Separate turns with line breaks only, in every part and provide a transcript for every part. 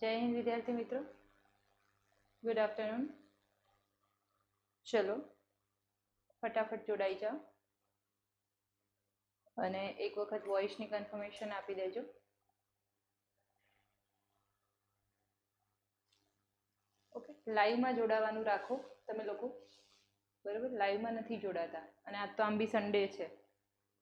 जय हिंद विद्यार्थी मित्रों, गुड आफ्टरनून। चलो फटाफट जोड़ाई जाओ અને એક વખત વોઇસની કન્ફર્મેશન આપી દેજો। ઓકે, લાઈવમાં જોડાવાનું રાખો તમે લોકો, બરાબર? લાઈવમાં નથી જોડાતા અને આ તો આમ બી સન્ડે છે,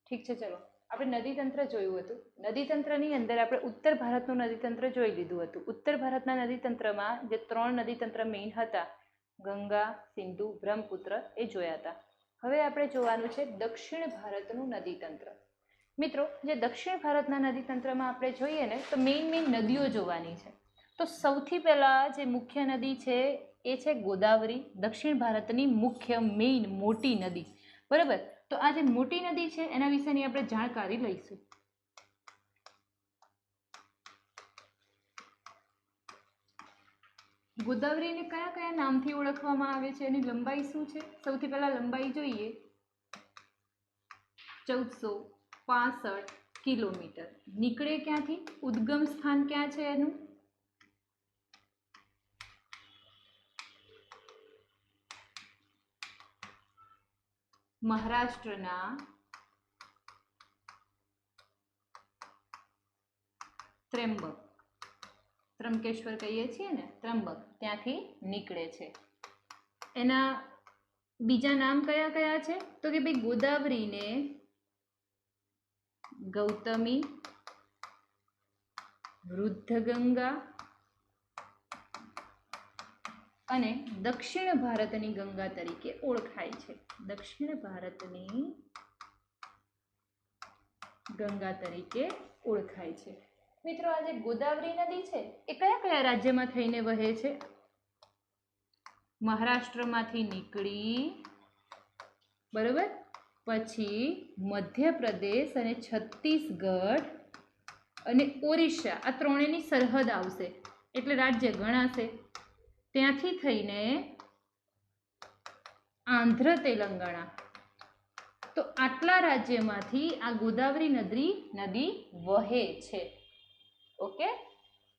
ઠીક છે। ચલો, આપણે નદીતંત્ર જોયું હતું। નદીતંત્રની અંદર આપણે ઉત્તર ભારતનું નદીતંત્ર જોઈ લીધું હતું। ઉત્તર ભારતના નદીતંત્રમાં જે 3 નદીતંત્ર મેઇન હતા, ગંગા, સિંધુ, બ્રહ્મપુત્ર, એ જોયા હતા। હવે આપણે જોવાનું છે દક્ષિણ ભારતનું નદીતંત્ર। મિત્રો, જે દક્ષિણ ભારતના નદીતંત્રમાં આપણે જોઈએ ને તો મેઇન નદીઓ જોવાની છે। તો સૌથી પહેલાં જે મુખ્ય નદી છે એ છે ગોદાવરી, દક્ષિણ ભારતની મુખ્ય મેઇન મોટી નદી, બરાબર? તો આ જે મોટી નદી છે એના વિશેની આપણે જાણકારી લઈશું। ગોદાવરીને કયા કયા નામથી ઓળખવામાં આવે છે, એની લંબાઈ શું છે? સૌથી પહેલા લંબાઈ જોઈએ, 1465 કિલોમીટર। નીકળે ક્યાંથી? ઉદ્ગમ સ્થાન ક્યાં છે એનું? મહારાષ્ટ્રના ત્રંબકેશ્વર કહીએ છીએ ને, ત્રંબક, ત્યાંથી નીકળે છે। એના બીજા નામ કયા કયા છે? તો કે ભાઈ ગોદાવરીને ગૌતમી, વૃદ્ધગંગા અને દક્ષિણ ભારતની ગંગા તરીકે ઓળખાય છે। દક્ષિણ ભારતની ગંગા તરીકે ઓળખાય છે। મિત્રો, આ જે ગોદાવરી નદી છે એ કયા કયા રાજ્યમાં થઈને વહે છે? મહારાષ્ટ્રમાંથી નીકળી, બરોબર, પછી મધ્યપ્રદેશ અને છત્તીસગઢ અને ઓરિસ્સા, આ ત્રણેયની સરહદ આવશે એટલે રાજ્ય ગણાશે। ત્યાંથી થઈને આંધ્ર, તેલંગાણા, તો આટલા રાજ્યમાંથી આ ગોદાવરી નદી વહે છે। ઓકે,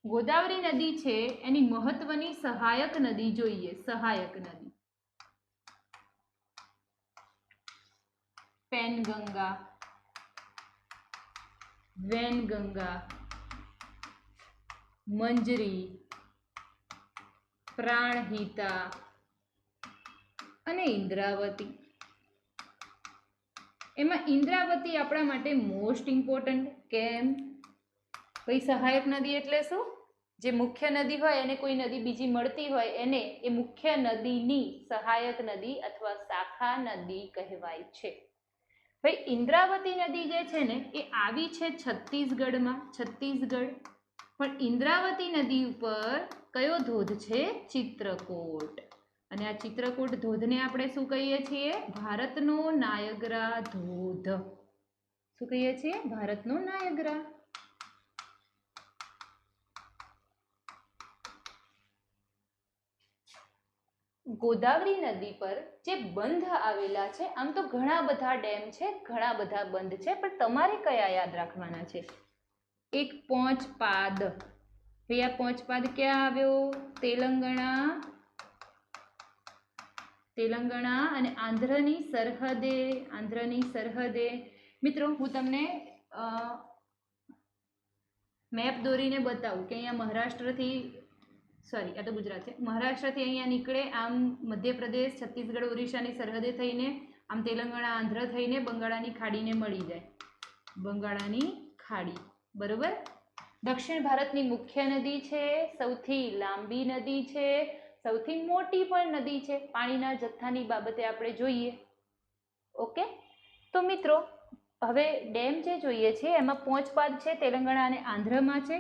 ગોદાવરી નદી છે એની મહત્વની સહાયક નદી જોઈએ। સહાયક નદી પેનગંગા, વેનગંગા, મંજરી, પ્રાણહિતા અને ઇન્દ્રાવતી। એમાં ઇન્દ્રાવતી આપણા માટે મોસ્ટ ઇમ્પોર્ટન્ટ। કેમ? ભાઈ સહાયક નદી એટલે શું? જે મુખ્ય નદી હોય એને કોઈ નદી બીજી મળતી હોય એને એ મુખ્ય નદીની સહાયક નદી અથવા શાખા નદી કહેવાય છે। ભાઈ ઇન્દ્રાવતી નદી જે છે ને એ આવી છે છત્તીસગઢમાં, છત્તીસગઢ, પણ ઇન્દ્રાવતી નદી ઉપર કયો ધોધ છે? ચિત્રકૂટ। અને આ ચિત્રકૂટ ધોધને આપણે શું કહીએ છીએ? ભારતનો નાયગ્રા ધોધ। શું કહીએ છીએ? ભારતનો નાયગ્રા। ગોદાવરી નદી પર જે બંધ આવેલા છે, આમ તો ઘણા બધા ડેમ છે, ઘણા બધા બંધ છે, પણ તમારે કયા યાદ રાખવાના છે? એક પોંચપાદ। ભાઈ આ પોંચપાદ ક્યાં આવ્યો? તેલંગાણા અને આંધ્રની સરહદે, આંધ્રની સરહદે। મિત્રો, હું તમને મેપ દોરીને બતાવું કે અહીંયા મહારાષ્ટ્રથી, સોરી આ તો ગુજરાત છે, મહારાષ્ટ્રથી અહીંયા નીકળે, આમ મધ્યપ્રદેશ, છત્તીસગઢ, ઓરિસ્સાની સરહદે થઈને આમ તેલંગાણા, આંધ્ર થઈને બંગાળાની ખાડીને મળી જાય, બંગાળાની ખાડી, બરોબર? દક્ષિણ ભારતની મુખ્ય નદી છે, સૌથી લાંબી નદી છે, સૌથી મોટી પણ નદી છે પાણીના જથ્થાની બાબતે આપણે જોઈએ। ઓકે, તો મિત્રો હવે ડેમ જે જોઈએ છે એમાં પોંચપાદ છે, તેલંગાણા અને આંધ્રમાં છે,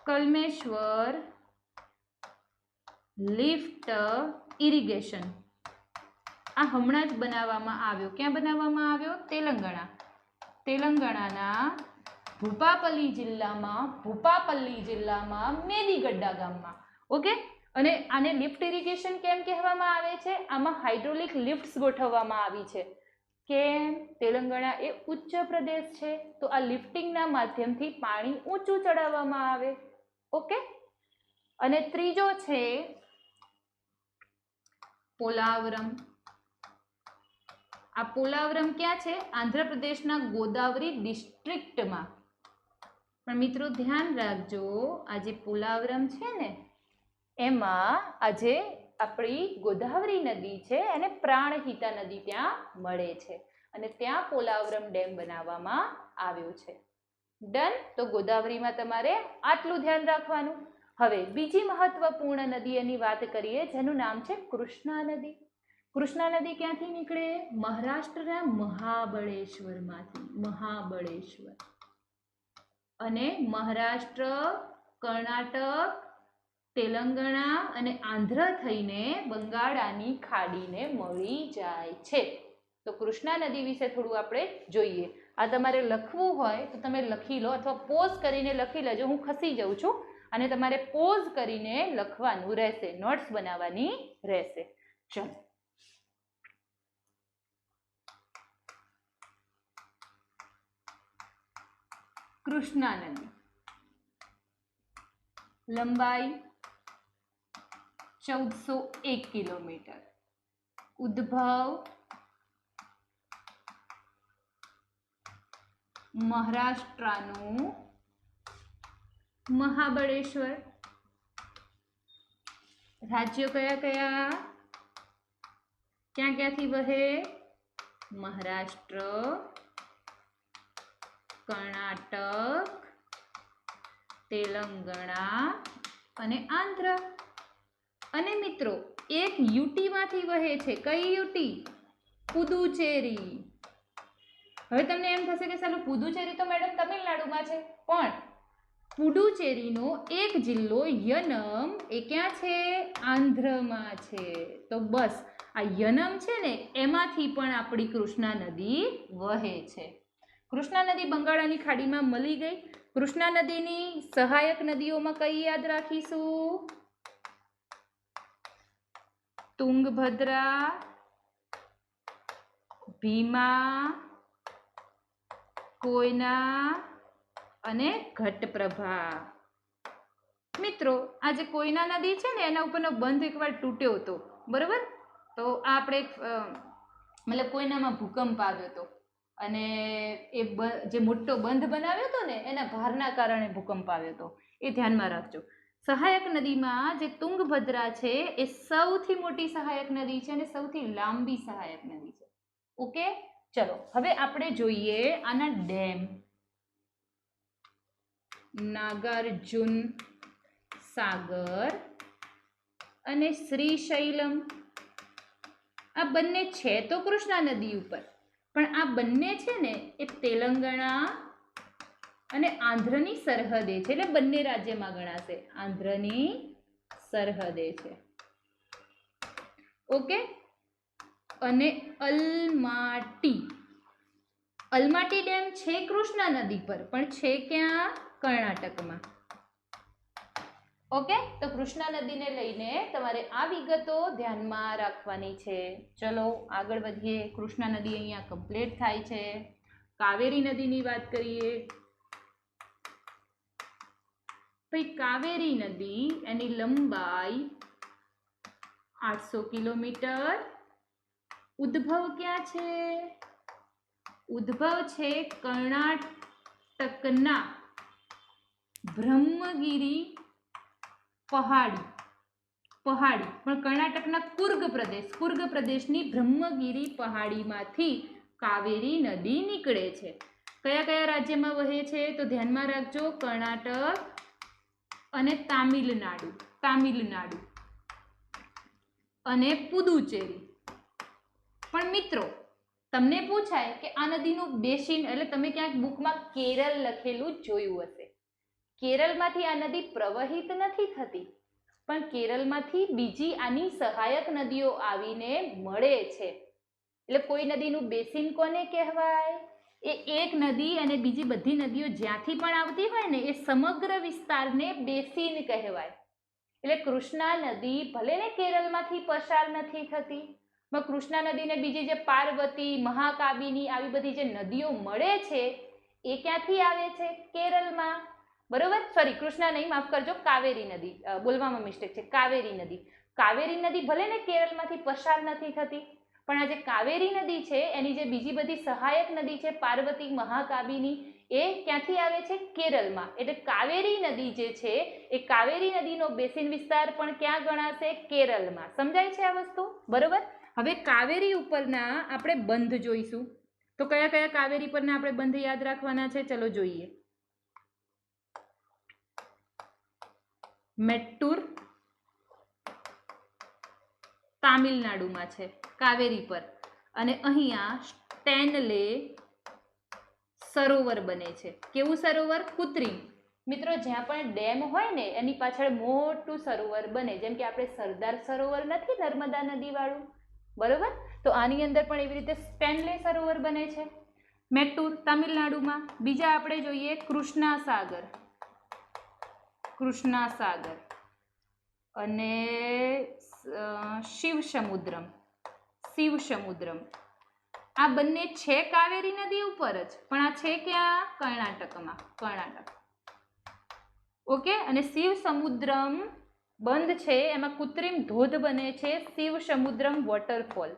કલ્મેશ્વર લિફ્ટ ઇરિગેશન, આ હમણાં જ બનાવવામાં આવ્યો। ક્યાં બનાવવામાં આવ્યો? તેલંગાણાના ભૂપાપલ્લી જિલ્લામાં મેદીગડ્ડા ગામમાં। ઓકે, અને આને લિફ્ટ ઇરિગેશન કેમ કહેવામાં આવે છે? આમાં હાઇડ્રોલિક લિફ્ટ્સ ગોઠવવામાં આવી છે। કેમ? તેલંગાણા એ ઉચ્ચ પ્રદેશ છે, તો આ લિફ્ટિંગના માધ્યમથી પાણી ઊંચું ચડાવવામાં આવે. ઓકે. અને ત્રીજો છે પોલાવરમ. આ પોલાવરમ ક્યાં છે? આંધ્રપ્રદેશના ગોદાવરી ડિસ્ટ્રિક્ટમાં. પણ મિત્રો ધ્યાન રાખજો, આ જે પોલાવરમ છે ને એમાં આજે આપણી ગોદાવરી નદી છે અને પ્રાણહિતા નદી ત્યાં મળે છે અને ત્યાં પોલાવરમ ડેમ બનાવવામાં આવ્યો છે. ડન. તો ગોદાવરીમાં તમારે આટલું ધ્યાન રાખવાનું. હવે બીજી મહત્વપૂર્ણ નદીની વાત કરીએ જેનું નામ છે કૃષ્ણા નદી. કૃષ્ણા નદી ક્યાંથી નીકળે? મહારાષ્ટ્રના મહાબળેશ્વરમાંથી. મહાબળેશ્વર. અને મહારાષ્ટ્ર, કર્ણાટક, તેલંગાણા અને આંધ્ર થઈને બંગાળાની ખાડીને મળી જાય છે. તો કૃષ્ણા નદી વિશે થોડું આપણે જોઈએ. આ તમારે લખવું હોય તો તમે લખી લો અથવા પોઝ કરીને લખી લેજો. હું ખસી જાઉં છું અને તમારે પોઝ કરીને લખવાનું રહેશે, નોટ્સ બનાવવાની રહેશે. ચલો. કૃષ્ણા નદી લંબાઈ 1401 કિલોમીટર. ઉદ્ભવ મહારાષ્ટ્રનું મહાબળેશ્વર. રાજ્યો કયા કયા? ક્યાં ક્યાંથી વહે? મહારાષ્ટ્ર, કર્ણાટક, તેલંગાણા અને આંધ્ર. અને મિત્રો એક યુટીમાંથી વહે છે. કઈ યુટી? પુદુચેરી. હવે તમને એમ થશે કે સાલું પુદુચેરી તો મેડમ તમિલનાડુમાં છે, પણ પુડુચેરીનો એક જિલ્લો યનમ એ ક્યાં છે? આંધ્રમાં છે. તો બસ આ યનમ છે ને એમાંથી પણ આપણી કૃષ્ણા નદી વહે છે. કૃષ્ણા નદી બંગાળાની ખાડીમાં મળી ગઈ. કૃષ્ણા નદીની સહાયક નદીઓમાં કઈ યાદ રાખીશું? તુંગભદ્રા, ભીમા, કોયના અને ઘટપ્રભા. મિત્રો આ જે કોયના નદી છે ને એના ઉપરનો બંધ એકવાર તૂટ્યો હતો, બરોબર? તો આ આપણે મતલબ કોયનામાં ભૂકંપ આવ્યો હતો અને એ જે મોટો બંધ બનાવ્યો હતો ને એના ભારના કારણે ભૂકંપ આવ્યો હતો. એ ધ્યાનમાં રાખજો. સહાયક નદીમાં જે તુંગભદ્રા છે એ સૌથી મોટી સહાયક નદી છે અને સૌથી લાંબી સહાયક નદી છે. ઓકે. ચલો હવે આપણે જોઈએ આના ડેમ. નાગાર્જુન સાગર અને શ્રીશૈલમ. આ બંને છે તો કૃષ્ણા નદી ઉપર, પણ આ બંને છે ને એ તેલંગાણા અને આંધ્રની સરહદે છે, એટલે બંને રાજ્યમાં ગણાશે. આંધ્રની સરહદે છે. ઓકે. અને અલમાટી. અલમાટી ડેમ છે કૃષ્ણા નદી પર, પણ છે ક્યાં? કર્ણાટકમાં. ઓકે. તો કૃષ્ણા નદીને લઈને તમારે આ વિગતો ધ્યાનમાં રાખવાની છે. ચલો આગળ વધીએ. કૃષ્ણા નદી અહીંયા કમ્પ્લીટ થાય છે. કાવેરી નદીની વાત કરીએ. ભાઈ કાવેરી નદી એની લંબાઈ 800 કિલોમીટર. ઉદ્ભવ ક્યાં છે? ઉદ્ભવ છે કર્ણાટકના બ્રહ્મગીરી પહાડી. પણ કર્ણાટકના કુર્ગ પ્રદેશની બ્રહ્મગીરી પહાડીમાંથી કાવેરી નદી નીકળે છે. કયા કયા રાજ્યમાં વહે છે તો ધ્યાનમાં રાખજો. કર્ણાટક અને તામિલનાડુ અને પુદુચેરી. પણ મિત્રો તમને પૂછાય કે આ નદીનું બેસિન, એટલે તમે ક્યાંક બુકમાં કેરળ લખેલું જોયું હશે. કેરળમાંથી આ નદી પ્રવહિત નથી થતી, પણ કેરળમાંથી બીજી આની સહાયક નદીઓ આવીને મળે છે. એટલે કોઈ નદીનું બેસિન કોને કહેવાય? એ એક નદી અને બીજી બધી નદીઓ જ્યાંથી પણ આવતી હોય ને એ સમગ્ર વિસ્તારને બેસિન કહેવાય. એટલે કૃષ્ણા નદી ભલે ને કેરળમાંથી પસાર નથી થતી, કૃષ્ણા નદી ને બીજી જે પાર્વતી, મહાકાબિની આવી બધી જે નદીઓ મળે છે એ ક્યાંથી આવે છે? કેરળમાં. બરોબર, સોરી કૃષ્ણા નહીં, માફ કરજો, કાવેરી નદી, બોલવામાં મિસ્ટેક છે, કાવેરી નદી. કાવેરી નદી ભલે ને કેરળમાંથી પસાર નથી થતી, પણ આ જે કાવેરી નદી છે એની જે બીજી બધી સહાયક નદી છે પાર્વતી, મહાકાબિની, એ ક્યાંથી આવે છે? કેરળમાં. એટલે કાવેરી નદી જે છે એ કાવેરી નદીનો બેસિન વિસ્તાર પણ ક્યાં ગણાશે? કેરળમાં. સમજાય છે આ વસ્તુ? બરોબર. હવે કાવેરી ઉપરના આપણે બંધ જોઈશું. તો કયા કયા કાવેરી પરના આપણે બંધ યાદ રાખવાના છે? ચલો જોઈએ. મેટ્ટુર તામિલનાડુમાં છે કાવેરી પર, અને અહીંયા સ્ટેનલે સરોવર બને છે. કેવું સરોવર? કૃત્રિમ. મિત્રો જ્યાં પણ ડેમ હોય ને એની પાછળ મોટું સરોવર બને, જેમ કે આપણે સરદાર સરોવર નથી નર્મદા નદી વાળું, બરોબર? તો આની અંદર પણ એવી રીતે સ્ટેનલે સરોવર બને છે, મેટ્ટુર તામિલનાડુમાં. બીજા આપણે જોઈએ કૃષ્ણા સાગર, કૃષ્ણા સાગર અને શિવ સમુદ્રમ, શિવ સમુદ્રમ. આ બંને છે કાવેરી નદી ઉપર જ, પણ આ છે ક્યાં? કર્ણાટકમાં, કર્ણાટક. ઓકે. અને શિવ સમુદ્રમ બંધ છે એમાં કૃત્રિમ ધોધ બને છે, શિવ સમુદ્રમ વોટરફોલ.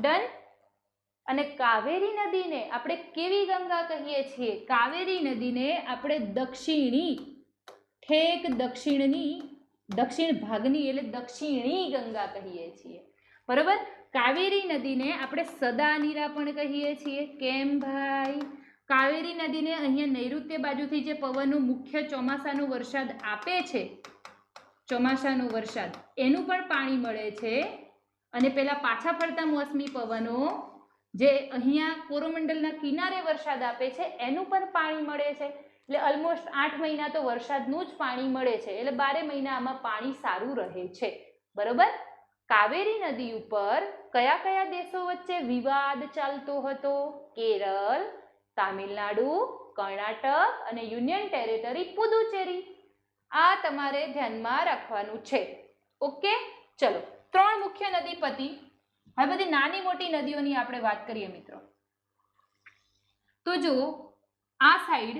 ડન. અને કાવેરી નદીને આપણે કેવી ગંગા કહીએ છીએ? કાવેરી નદીને આપણે દક્ષિણી, ઠેક દક્ષિણની, દક્ષિણ ભાગની એટલે દક્ષિણી ગંગા કહીએ છીએ, બરોબર? કાવેરી નદીને આપણે સદા નીરા પણ કહીએ છીએ. કેમ ભાઈ? કાવેરી નદીને અહીંયા નૈઋત્ય બાજુથી જે પવનનો મુખ્ય ચોમાસાનો વરસાદ આપે છે, ચોમાસાનો વરસાદ, એનું પણ પાણી મળે છે, અને પેલા પાછા ફરતા મોસમી પવનો જે અહીંયા કોરોમંડલના કિનારે વરસાદ આપે છે એનું પણ પાણી મળે છે. એટલે ઓલમોસ્ટ 8 મહિના તો વરસાદનું જ પાણી મળે છે, એટલે 12 મહિના આમાં પાણી સારું રહે છે, બરોબર? કાવેરી નદી ઉપર કયા કયા દેશો વચ્ચે વિવાદ ચાલતો હતો? કેરળ, તામિલનાડુ, કર્ણાટક અને યુનિયન ટેરેટરી પુદુચેરી. આ તમારે ધ્યાનમાં રાખવાનું છે. ઓકે, ચલો. 3 મુખ્ય નદી પતી. હવે બધી નાની મોટી નદીઓની આપણે વાત કરીએ મિત્રો. તો જો આ સાઈડ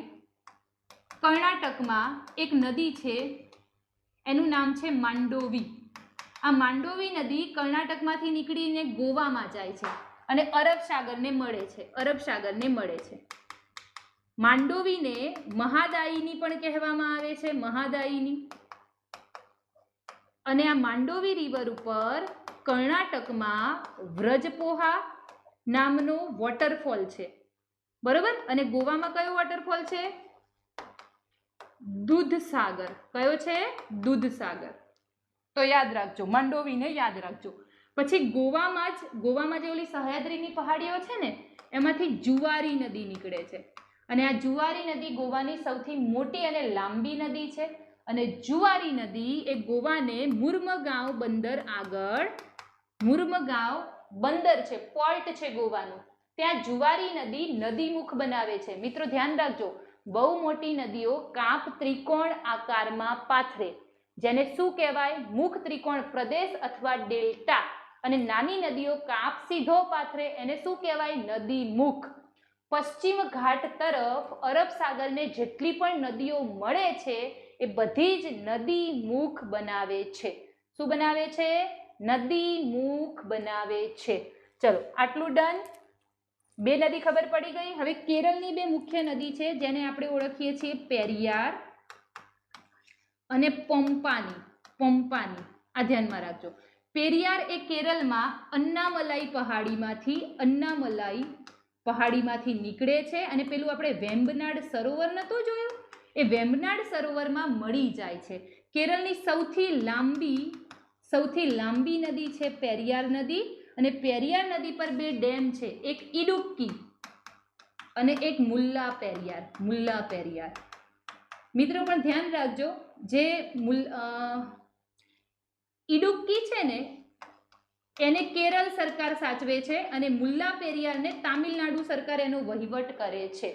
કર્ણાટકમાં એક નદી છે, એનું નામ છે માંડોવી. આ માંડોવી નદી કર્ણાટકમાંથી નીકળીને ગોવામાં જાય છે અને અરબ સાગરને મળે છે, અરબ સાગરને મળે છે. માંડોવીને મહાદાયિની પણ કહેવામાં આવે છે, મહાદાયિની. અને આ માંડોવી રિવર ઉપર કર્ણાટકમાં વ્રજપોહા નામનો વોટરફોલ છે, બરોબર? અને ગોવામાં કયો વોટરફોલ છે? દૂધસાગર. કયો છે? દૂધસાગર. તો યાદ રાખજો, માંડોવીને યાદ રાખજો. પછી ગોવામાં જે ઓલી સહ્યાદ્રીની પહાડીઓ છે ને એમાંથી જુવારી નદી નીકળે છે, અને આ જુવારી નદી ગોવાની સૌથી મોટી અને લાંબી નદી છે. અને જુવારી નદી એ ગોવાને મુર્મગાંવ બંદર આગળ, મુર્મગાંવ બંદર છે, પોર્ટ છે ગોવાનું, ત્યાં જુવારી નદી નદીમુખ બનાવે છે. મિત્રો ધ્યાન રાખજો, બહુ મોટી નદીઓ કાપ ત્રિકોણ આકારમાં પાથરે, જેને શું કહેવાય? મુખ ત્રિકોણ પ્રદેશ અથવા ડેલ્ટા. અને નાની નદીઓ કાપ સીધો પાથરે, એને શું કહેવાય? નદીમુખ. પશ્ચિમ ઘાટ તરફ અરબ સાગરને જેટલી પણ નદીઓ મળે છે એ બધી જ નદીમુખ બનાવે છે. શું બનાવે છે? નદીમુખ બનાવે છે. ચલો, આટલું ડન. 2 નદી ખબર પડી ગઈ. હવે કેરળની 2 મુખ્ય નદી છે જેને આપણે ઓળખીએ છીએ પેરિયાર અને પંપાની. પંપાની આ ધ્યાનમાં રાખજો. પેરિયાર એ કેરળમાં અન્નામલાઈ પહાડીમાંથી નીકળે છે, અને પેલું આપણે વેમ્બનાડ સરોવર નહોતું જોયું, એ વેમ્બનાડ સરોવરમાં મળી જાય છે. કેરળની સૌથી લાંબી નદી છે પેરિયાર નદી, અને પેરિયાર નદી પર 2 ડેમ છે, એક ઇડુક્કી અને એક મુલ્લા પેરિયાર. મુલ્લા પેરિયાર મિત્રો પણ ધ્યાન રાખજો, જે ઇડુક્કી છે ને એને કેરળ સરકાર સાચવે છે, અને મુલ્લા પેરિયારને તામિલનાડુ સરકાર એનો વહીવટ કરે છે.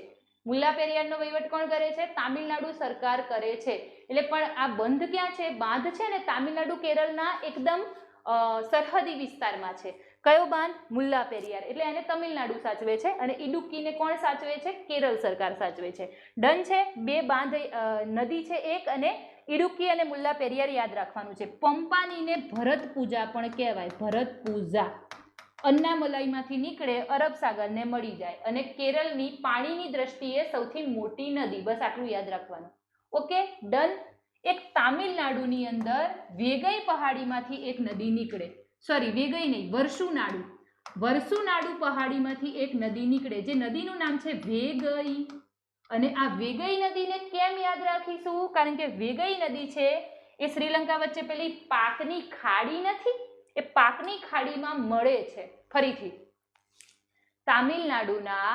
મુલ્લા પેરિયારનો વહીવટ કોણ કરે છે? તામિલનાડુ સરકાર કરે છે. એટલે પણ આ બંધ ક્યાં છે? બાંધ છે ને તામિલનાડુ કેરળના એકદમ સરહદી વિસ્તારમાં છે. કયો બાંધ? મુલ્લા પેરિયાર, એટલે એને તમિલનાડુ સાચવે છે અને ઇડુક્કીને કોણ સાચવે છે? કેરળ સરકાર સાચવે છે. ડન છે. બે બાંધ નદી છે એક, અને ઇડુક્કી અને મુલ્લા પેરિયાર યાદ રાખવાનું છે. પંપાનીને ભરત પૂજા પણ કહેવાય, ભરત પૂજા. અન્નામલાઈમાંથી નીકળે, અરબ સાગરને મળી જાય, અને કેરળની પાણીની દ્રષ્ટિએ સૌથી મોટી નદી. બસ આટલું યાદ રાખવાનું. Okay, done. એક તામિલનાડુની અંદર વેગઈ પહાડીમાંથી એક નદી નીકળે, સોરી વેગઈ નહીં, વરસુનાડુ. વરસુનાડુ પહાડીમાંથી એક નદી નીકળે, જે નદીનું નામ છે વેગઈ. અને આ વેગઈ નદીને કેમ યાદ રાખીશું? કારણ કે વેગઈ નદી છે એ શ્રીલંકા વચ્ચે પેલી પાકની ખાડી નથી, એ પાકની ખાડીમાં મળે છે. ફરીથી, તામિલનાડુના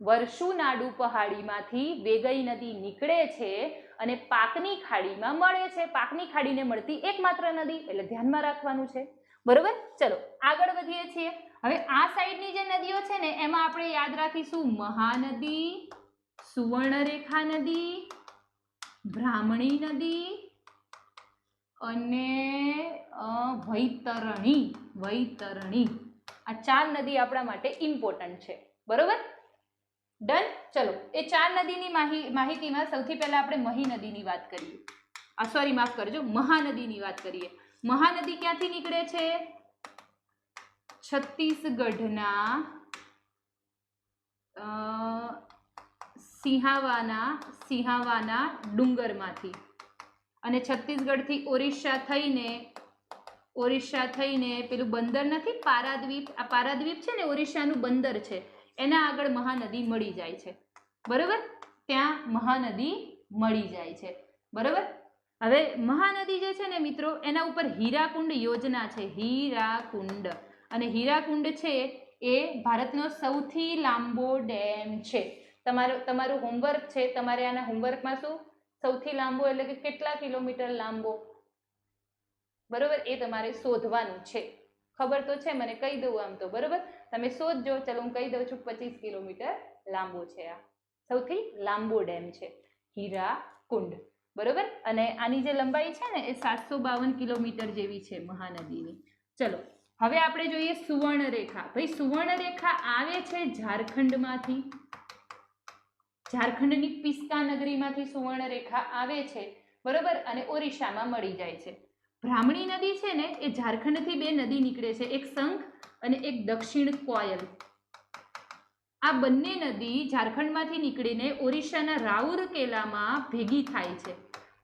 વરસુનાડુ પહાડીમાંથી વેગઈ નદી નીકળે છે અને પાકની ખાડીમાં મળે છે. પાકની ખાડીને મળતી એકમાત્ર નદી, એટલે ધ્યાનમાં રાખવાનું છે. બરોબર, ચલો આગળ વધીએ છીએ. હવે આ સાઈડની જે નદીઓ છે ને એમાં આપણે યાદ રાખીશું મહાનદી, સુવર્ણરેખા નદી, બ્રાહ્મણી નદી અને વૈતરણી. વૈતરણી, આ 4 નદી આપણા માટે ઇમ્પોર્ટન્ટ છે. બરોબર, ડન. ચલો, એ 4 નદીની માહિતીમાં સૌથી પહેલા આપણે મહી નદીની વાત કરીએ. સોરી, માફ કરજો, મહાનદીની વાત કરીએ. મહાનદી ક્યાંથી નીકળે છે? છત્તીસગઢના સિંહાવાના ડુંગરમાંથી, અને છત્તીસગઢથી ઓરિસ્સા થઈને પેલું બંદર નથી પારાદ્વીપ, આ પારાદ્વીપ છે ને ઓરિસ્સાનું બંદર છે, એના આગળ મહાનદી મળી જાય છે. બરોબર, ત્યાં મહાનદી મળી જાય છે. બરોબર, હવે મહાનદી જે છે ને મિત્રો, એના ઉપર હીરાકુંડ યોજના છે. હીરાકુંડ, અને હીરાકુંડ છે એ ભારતનો સૌથી લાંબો ડેમ છે. તમારું હોમવર્ક છે, તમારે આના હોમવર્કમાં શું સૌથી લાંબો એટલે કે કેટલા કિલોમીટર લાંબો, બરોબર, એ તમારે શોધવાનું છે. ખબર તો છે, મને કહી દઉં આમ તો. બરોબર, તમે શોધજો. ચલો હું કહી દઉં છું, 25 કિલોમીટર લાંબો છે. આ સૌથી લાંબો ડેમ છે હીરાકુંડ. બરોબર, અને આની જે લંબાઈ છે ને એ 752 કિલોમીટર જેવી છે મહાનદીની. ચલો હવે આપણે જોઈએ સુવર્ણરેખા. ભાઈ સુવર્ણરેખા આવે છે ઝારખંડમાંથી, ઝારખંડની પિસ્કા નગરીમાંથી સુવર્ણરેખા આવે છે. બરોબર, અને ઓરિસ્સામાં મળી જાય છે. બ્રાહ્મણી નદી છે ને એ ઝારખંડથી 2 નદી નીકળે છે, એક શંખ અને એક દક્ષિણ કોયલ. આ બંને નદી ઝારખંડમાંથી નીકળીને ઓરિસ્સાના રાઉરકેલામાં ભેગી થાય છે,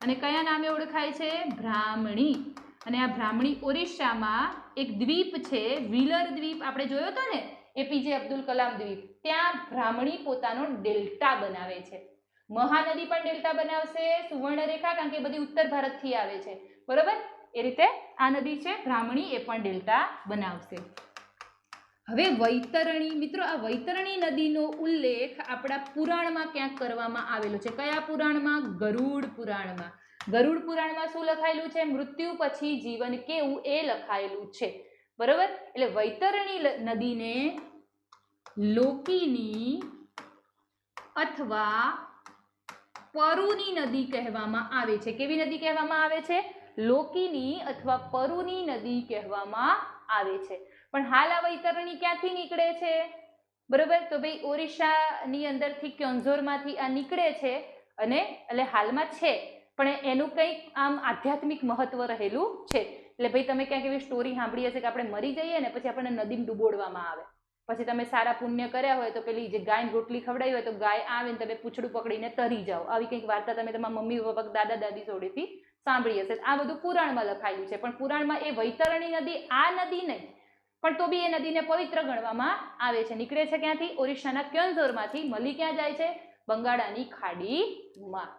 અને કયા નામે ઓળખાય છે? બ્રાહ્મણી. અને આ બ્રાહ્મણી ઓરિસ્સામાં એક દ્વીપ છે, વ્હીલર દ્વીપ, આપણે જોયો હતો ને, એપીજે અબ્દુલ કલામ દ્વીપ, ત્યાં બ્રાહ્મણી પોતાનો ડેલ્ટા બનાવે છે. મહાનદી પણ ડેલ્ટા બનાવશે, સુવર્ણરેખા, કારણ કે બધી ઉત્તર ભારતથી આવે છે. બરોબર, એ રીતે આ નદી છે બ્રાહ્મણી, એ પણ ડેલ્ટા બનાવશે. હવે વૈતરણી. મિત્રો, આ વૈતરણી નદીનો ઉલ્લેખ આપણા પુરાણમાં ક્યાંક કરવામાં આવેલો છે. કયા પુરાણમાં? ગરુડ પુરાણમાં. ગરુડ પુરાણમાં શું લખાયેલું છે? મૃત્યુ પછી જીવન કેવું, એ લખાયેલું છે. બરોબર, એટલે વૈતરણી નદીને લોકીની અથવા પરુની નદી કહેવામાં આવે છે. કેવી નદી કહેવામાં આવે છે? લોકીની અથવા પરુની નદી કહેવામાં આવે છે. પણ હાલ આ વૈતરણી ક્યાંથી નીકળે છે? બરોબર, તો ભાઈ ઓરિસ્સાની અંદરથી ક્યોંઝોરમાંથી આ નીકળે છે, અને એટલે હાલમાં છે, પણ એનું કંઈક આમ આધ્યાત્મિક મહત્વ રહેલું છે. એટલે ભાઈ તમે ક્યાંક એવી સ્ટોરી સાંભળી હશે કે આપણે મરી જઈએ ને પછી આપણને નદીમાં ડૂબોડવામાં આવે, પછી તમે સારા પુણ્ય કર્યા હોય તો પેલી જે ગાયને રોટલી ખવડાવી હોય તો ગાય આવે ને તમે પૂંછડું પકડીને તરી જાઓ. આવી કંઈક વાર્તા તમે તમારા મમ્મી પપ્પા દાદા દાદી જોડેથી સાંભળી હશે. આ બધું પુરાણમાં લખાયેલું છે, પણ પુરાણમાં એ વૈતરણી નદી આ નદી નહીં, પણ તો બી એ નદીને પવિત્ર ગણવામાં આવે છે. નીકળે છે ક્યાંથી? ઓરિસ્સાના ક્યોંઝોરમાંથી. મળી ક્યાં જાય છે? બંગાળાની ખાડીમાં.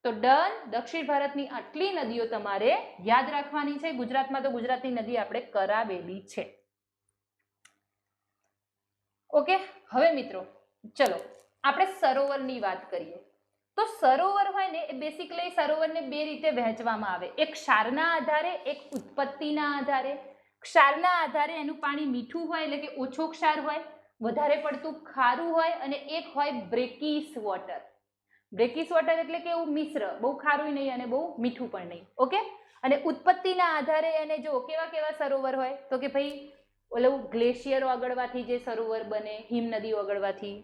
તો ડન. દક્ષિણ ભારતની આટલી નદીઓ તમારે યાદ રાખવાની છે. ગુજરાતમાં તો ગુજરાતની નદી આપણે કરાવેલી છે. ઓકે, હવે મિત્રો ચલો આપણે સરોવરની વાત કરીએ. તો સરોવર હોય ને એ બેસિકલી સરોવરને 2 રીતે વહેંચવામાં આવે, એક ક્ષારના આધારે, એક ઉત્પત્તિના આધારે. ક્ષારના આધારે એનું પાણી મીઠું હોય એટલે કે ઓછો ક્ષાર હોય, વધારે પડતું ખારું હોય, અને એક હોય બ્રેકીસ વોટર. બ્રેકિશ વોટર એટલે કેવું મિશ્ર, બહુ ખારું નહીં અને બહુ મીઠું પણ નહીં. ઓકે. અને ઉત્પત્તિના આધારે એને જો કેવા કેવા સરોવર હોય તો કે ભાઈ ઓલું ગ્લેશિયરો ઓગળવાથી જે સરોવર બને, હિમનદીઓ ઓગળવાથી,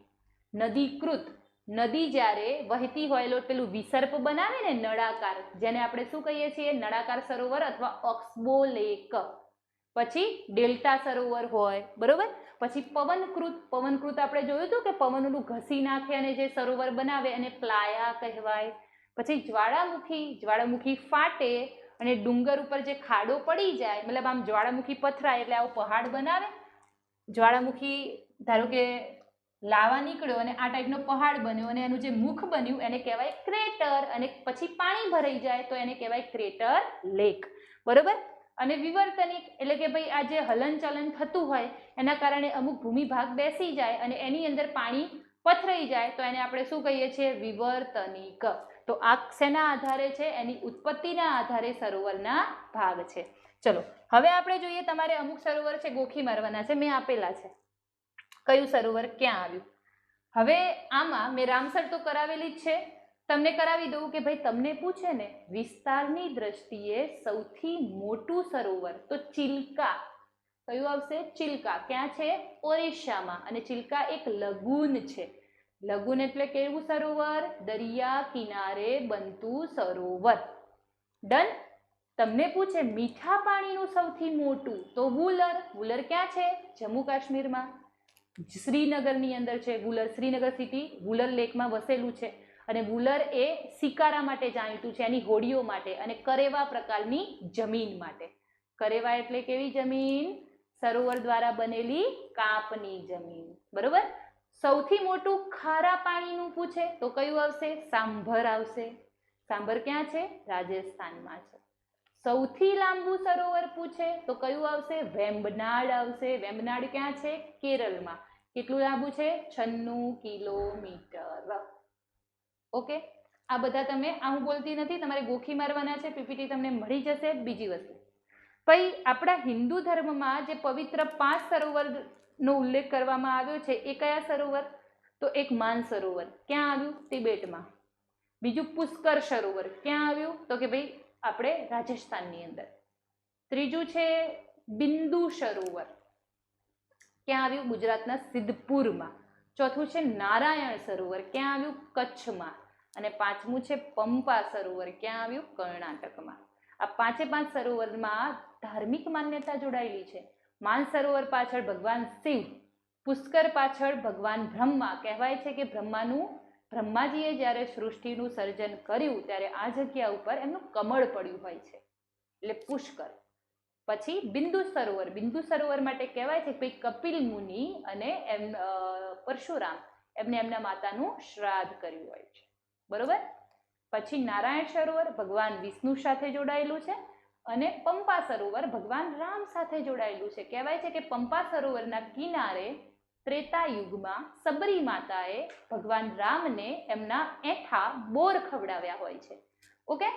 નદીકૃત, નદી જ્યારે વહેતી હોય એટલે પેલું વિસર્પ બનાવે ને નળાકાર, જેને આપણે શું કહીએ છીએ, નળાકાર સરોવર અથવા ઓક્સબો લેક. પછી ડેલ્ટા સરોવર હોય, બરોબર. પછી પવનકૃત, પવનકૃત આપણે જોયું હતું કે પવનનું ઘસી નાખે અને જે સરોવર બનાવે એને પ્લાયા કહેવાય. પછી જ્વાળામુખી, જ્વાળામુખી ફાટે અને ડુંગર ઉપર જે ખાડો પડી જાય, મતલબ આમ જ્વાળામુખી પથરાય એટલે આવો પહાડ બનાવે. જ્વાળામુખી ધારો કે લાવા નીકળ્યો અને આ ટાઈપનો પહાડ બન્યો અને એનું જે મુખ બન્યું એને કહેવાય ક્રેટર, અને પછી પાણી ભરાઈ જાય તો એને કહેવાય ક્રેટર લેક, બરોબર. અને વિવર્તનિક એટલે કે ભાઈ આ જે હલનચલન થતું હોય એના કારણે અમુક ભૂમિભાગ બેસી જાય અને એની અંદર પાણી પથરાઈ જાય તો એને આપણે શું કહીએ છીએ, વિવર્તનિક. તો આ શેના આધારે છે, એની ઉત્પત્તિના આધારે સરોવરના ભાગ છે. ચલો હવે આપણે જોઈએ, તમારે અમુક સરોવર છે ગોખી મારવાના છે, મેં આપેલા છે કયું સરોવર ક્યાં આવ્યું. હવે આમાં મેં રામસર તો કરાવેલી જ છે, તમને કરાવી દઉં કે ભાઈ તમને પૂછે ને વિસ્તારની દ્રષ્ટિએ સૌથી મોટું સરોવર તો ચિલ્કા, કયું આવશે, ચિલ્કા. ક્યાં છે, ઓરિસ્સામાં. અને ચિલ્કા એક લગૂન છે. લગૂન એટલે કેવું સરોવર, દરિયા કિનારે બનતું સરોવર. ડન. તમને પૂછે મીઠા પાણીનું સૌથી મોટું તો વુલર. વુલર ક્યાં છે, જમ્મુ કાશ્મીરમાં, શ્રીનગરની અંદર છે વુલર. શ્રીનગર સિટી વુલર લેકમાં વસેલું છે. અને વુલર એ શિકારા માટે જાણીતું છે, એની હોડીઓ માટે અને કરેવા પ્રકારની જમીન માટે. કરેવા એટલે કેવી જમીન, સરોવર દ્વારા બનેલી કાપની જમીન, બરોબર. સૌથી મોટું ખારા પાણીનું પૂછે તો કયું આવશે, સાંભર આવશે. સાંભર ક્યાં છે, રાજસ્થાનમાં છે. સૌથી લાંબુ સરોવર પૂછે તો કયું આવશે, વેમ્બનાડ આવશે. વેમ્બનાડ ક્યાં છે, કેરળમાં. કેટલું લાંબુ છે, 96 કિલોમીટર. ઓકે. આ બધા તમે, આ હું બોલતી નથી, તમારે ગોખી મારવાના છે, પીપીટી તમને મળી જશે. બીજી વસ્તુ, ભાઈ આપણા હિન્દુ ધર્મમાં જે પવિત્ર 5 સરોવરનો ઉલ્લેખ કરવામાં આવ્યો છે એ કયા સરોવર, તો એક માન સરોવર, ક્યાં આવ્યું, તિબેટમાં. બીજું પુષ્કર સરોવર, ક્યાં આવ્યું, તો કે ભાઈ આપણે રાજસ્થાનની અંદર. ત્રીજું છે બિંદુ સરોવર, ક્યાં આવ્યું, ગુજરાતના સિદ્ધપુરમાં. ચોથું છે નારાયણ સરોવર, ક્યાં આવ્યું, કચ્છમાં. અને પાંચમું છે પંપા સરોવર, ક્યાં આવ્યું, કર્ણાટકમાં. આ 5 સરોવરમાં ધાર્મિક માન્યતા જોડાયેલી છે. માન સરોવર પાછળ ભગવાન શિવ, પુષ્કર પાછળ ભગવાન બ્રહ્મા. કહેવાય છે કે બ્રહ્માજીએ જ્યારે સૃષ્ટિનું સર્જન કર્યું ત્યારે આ જગ્યા ઉપર એમનું કમળ પડ્યું હોય છે, એટલે પુષ્કર. પછી બિંદુ સરોવર, બિંદુ સરોવર માટે કહેવાય છે કે કપિલ મુનિ અને પરશુરામ એમને એમના માતાનું શ્રાદ્ધ કર્યું હોય છે, બરોબર. પછી નારાયણ સરોવર ભગવાન વિષ્ણુ સાથે જોડાયેલું છે અને પંપા સરોવર ભગવાન રામ સાથે જોડાયેલું છે. કહેવાય છે કે પંપા સરોવરના કિનારે ત્રેતા યુગમાં સબરી માતાએ ભગવાન રામને એમના એઠા બોર ખવડાવ્યા હોય છે. ઓકે,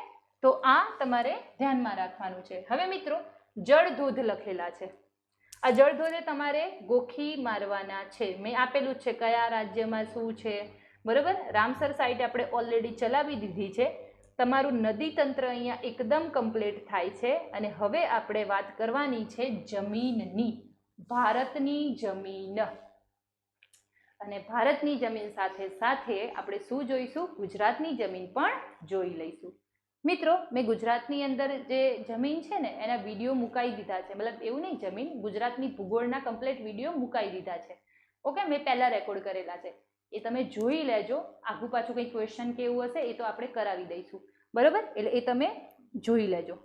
તો આ તમારે ધ્યાનમાં રાખવાનું છે. હવે મિત્રો જળધોધ લખેલા છે. આ જળધોધે તમારે ગોખી મારવાના છે. મેં આપેલું જ છે કયા રાજ્યમાં શું છે, બરોબર. રામસર સાઇટ આપણે ઓલરેડી ચલાવી દીધી છે. તમારું નદી તંત્ર અહીંયા એકદમ કમ્પ્લીટ થાય છે. અને હવે આપણે વાત કરવાની છે જમીનની, ભારતની જમીન. અને ભારતની જમીન સાથે સાથે આપણે શું જોઈશું, ગુજરાતની જમીન પણ જોઈ લઈશું. મિત્રો મેં ગુજરાતની અંદર જે જમીન છે ને એના વિડીયો મુકાઈ દીધા છે, મતલબ એવું નહીં, જમીન ગુજરાતની ભૂગોળના કમ્પ્લીટ વિડીયો મુકાઈ દીધા છે. ઓકે, મેં પહેલાં રેકોર્ડ કરેલા છે, એ તમે જોઈ લેજો. આગું પાછું કંઈ ક્વેશ્ચન કે એવું હશે એ તો આપણે કરાવી દઈશું, બરાબર. એટલે એ તમે જોઈ લેજો.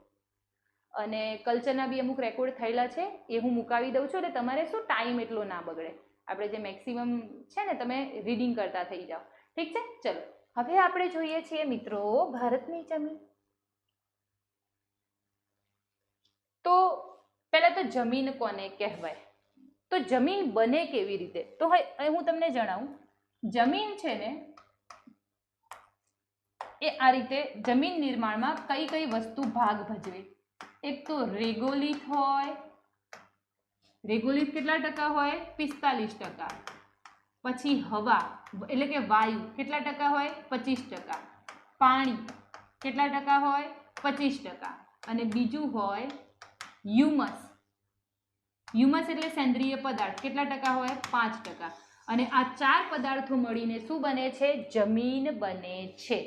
અને કલ્ચરના બી અમુક રેકોર્ડ થયેલા છે એ હું મુકાવી દઉં છું, એટલે તમારે શું ટાઈમ એટલો ના બગડે. આપણે જે મેક્સિમમ છે ને તમે રીડિંગ કરતા થઈ જાઓ, ઠીક છે. ચલો હવે આપણે જોઈએ છીએ મિત્રો ભારતની જમીન. તો પહેલા તો જમીન કોને કહેવાય, તો જમીન બને કેવી રીતે, તો હું તમને જણાવું. જમીન છે ને એ આ રીતે જમીન નિર્માણમાં કઈ કઈ વસ્તુ ભાગ ભજવે. એક તો રેગોલિથ હોય, રેગોલિથ કેટલા ટકા હોય, 45%. પછી હવા એટલે કે વાયુ કેટલા ટકા હોય? 25%. પાણી કેટલા ટકા હોય? 25%. અને બીજું હોય હ્યુમસ. હ્યુમસ એટલે સેન્દ્રિય પદાર્થ કેટલા ટકા હોય? 5%. અને આ 4 પદાર્થો મળીને શું બને છે? જમીન બને છે.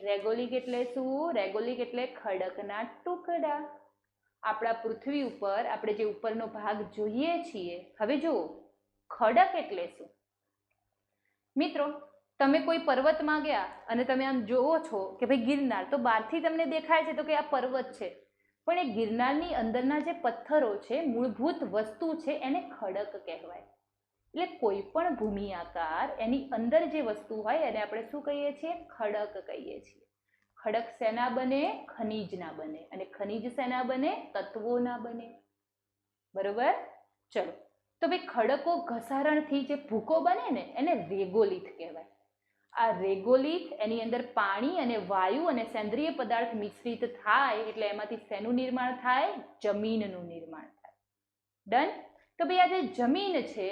રેગોલિક એટલે શું? રેગોલિક એટલે ખડકના ટુકડા. આપણા પૃથ્વી ઉપર આપણે જે ઉપરનો ભાગ જોઈએ છીએ, હવે જુઓ ખડક એટલે શું? મિત્રો, તમે કોઈ પર્વતમાં ગયા અને તમે આમ જોવો છો કે ભાઈ ગિરનાર, તો બહારથી તમને દેખાય છે તો કે આ પર્વત છે, પણ એ ગિરનારની અંદરના જે પથ્થરો છે, મૂળભૂત વસ્તુ છે, એને ખડક કહેવાય. એટલે કોઈ પણ ભૂમિ આકાર એની અંદર જે વસ્તુ હોય એને આપણે શું કહીએ છીએ? ખડક કહીએ છીએ. ખડક શેના બને? ખનીજના બને. અને ખનીજ શેના બને? તત્વોના બને. બરોબર? ચલો, તો ભાઈ ખડકો ઘસારણથી જે ભૂકો બને ને એને રેગોલિથ કહેવાય. આ રેગોલિથ એની અંદર પાણી અને વાયુ અને સેન્દ્રિય પદાર્થ મિશ્રિત થાય એટલે એમાંથી શેનું નિર્માણ થાય? જમીનનું નિર્માણ થાય. ડન? તો ભાઈ આ જે જમીન છે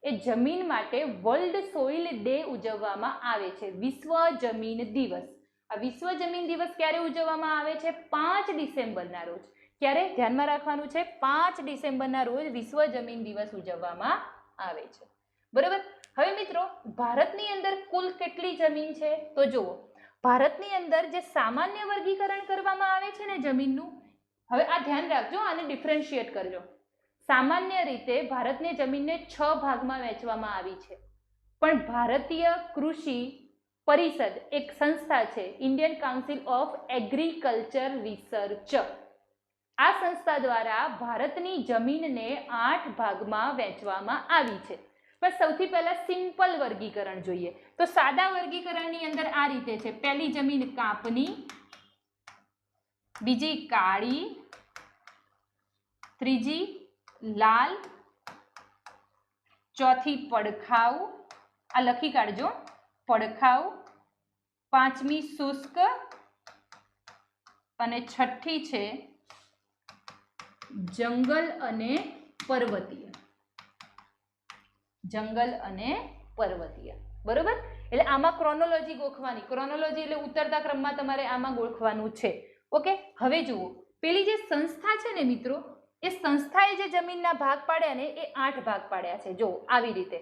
એ જમીન માટે વર્લ્ડ સોઇલ ડે ઉજવવામાં આવે છે. વિશ્વ જમીન દિવસ. આ વિશ્વ જમીન દિવસ ક્યારે ઉજવવામાં આવે છે? 5 ડિસેમ્બરના રોજ. ક્યારે? ધ્યાનમાં રાખવાનું છે, 5 ડિસેમ્બરના રોજ વિશ્વ જમીન દિવસ ઉજવવામાં આવે છે. બરોબર? હવે મિત્રો, ભારતની અંદર કુલ કેટલી જમીન છે? તો જુઓ, ભારતની અંદર જે સામાન્ય વર્ગીકરણ કરવામાં આવે છે ને જમીનનું, હવે આ ધ્યાન રાખજો, આને ડિફરન્શિએટ કરજો. સામાન્ય રીતે ભારતની જમીનને 6 ભાગમાં વહેંચવામાં આવી છે, પણ ભારતીય કૃષિ પરિષદ એક સંસ્થા છે, Indian council of agriculture research. આ સંસ્થા દ્વારા ભારતની જમીનને 8 ભાગમાં વહેંચવામાં આવી છે. પણ સૌથી પહેલા સિમ્પલ વર્ગીકરણ જોઈએ. તો સાદા વર્ગીકરણની અંદર આ રીતે છે. પહેલી જમીન કાપની, બીજી કાળી, ત્રીજી લાલ, ચોથી પડખાઉ, આ લખી કાઢજો, પડખાઉ, પાંચમી શુષ્ક અને છઠ્ઠી છે જંગલ અને પર્વતીય. જંગલ અને પર્વતીય. બરોબર? એટલે આમાં ક્રોનોલોજી ગોખવાની. ક્રોનોલોજી એટલે ઉતરતા ક્રમમાં તમારે આમાં ગોખવાનું છે. ઓકે? હવે જુઓ, પેલી જે સંસ્થા છે ને મિત્રો, એ સંસ્થાએ જે જમીનના ભાગ પાડ્યા ને એ 8 ભાગ પાડ્યા છે. જો આવી રીતે.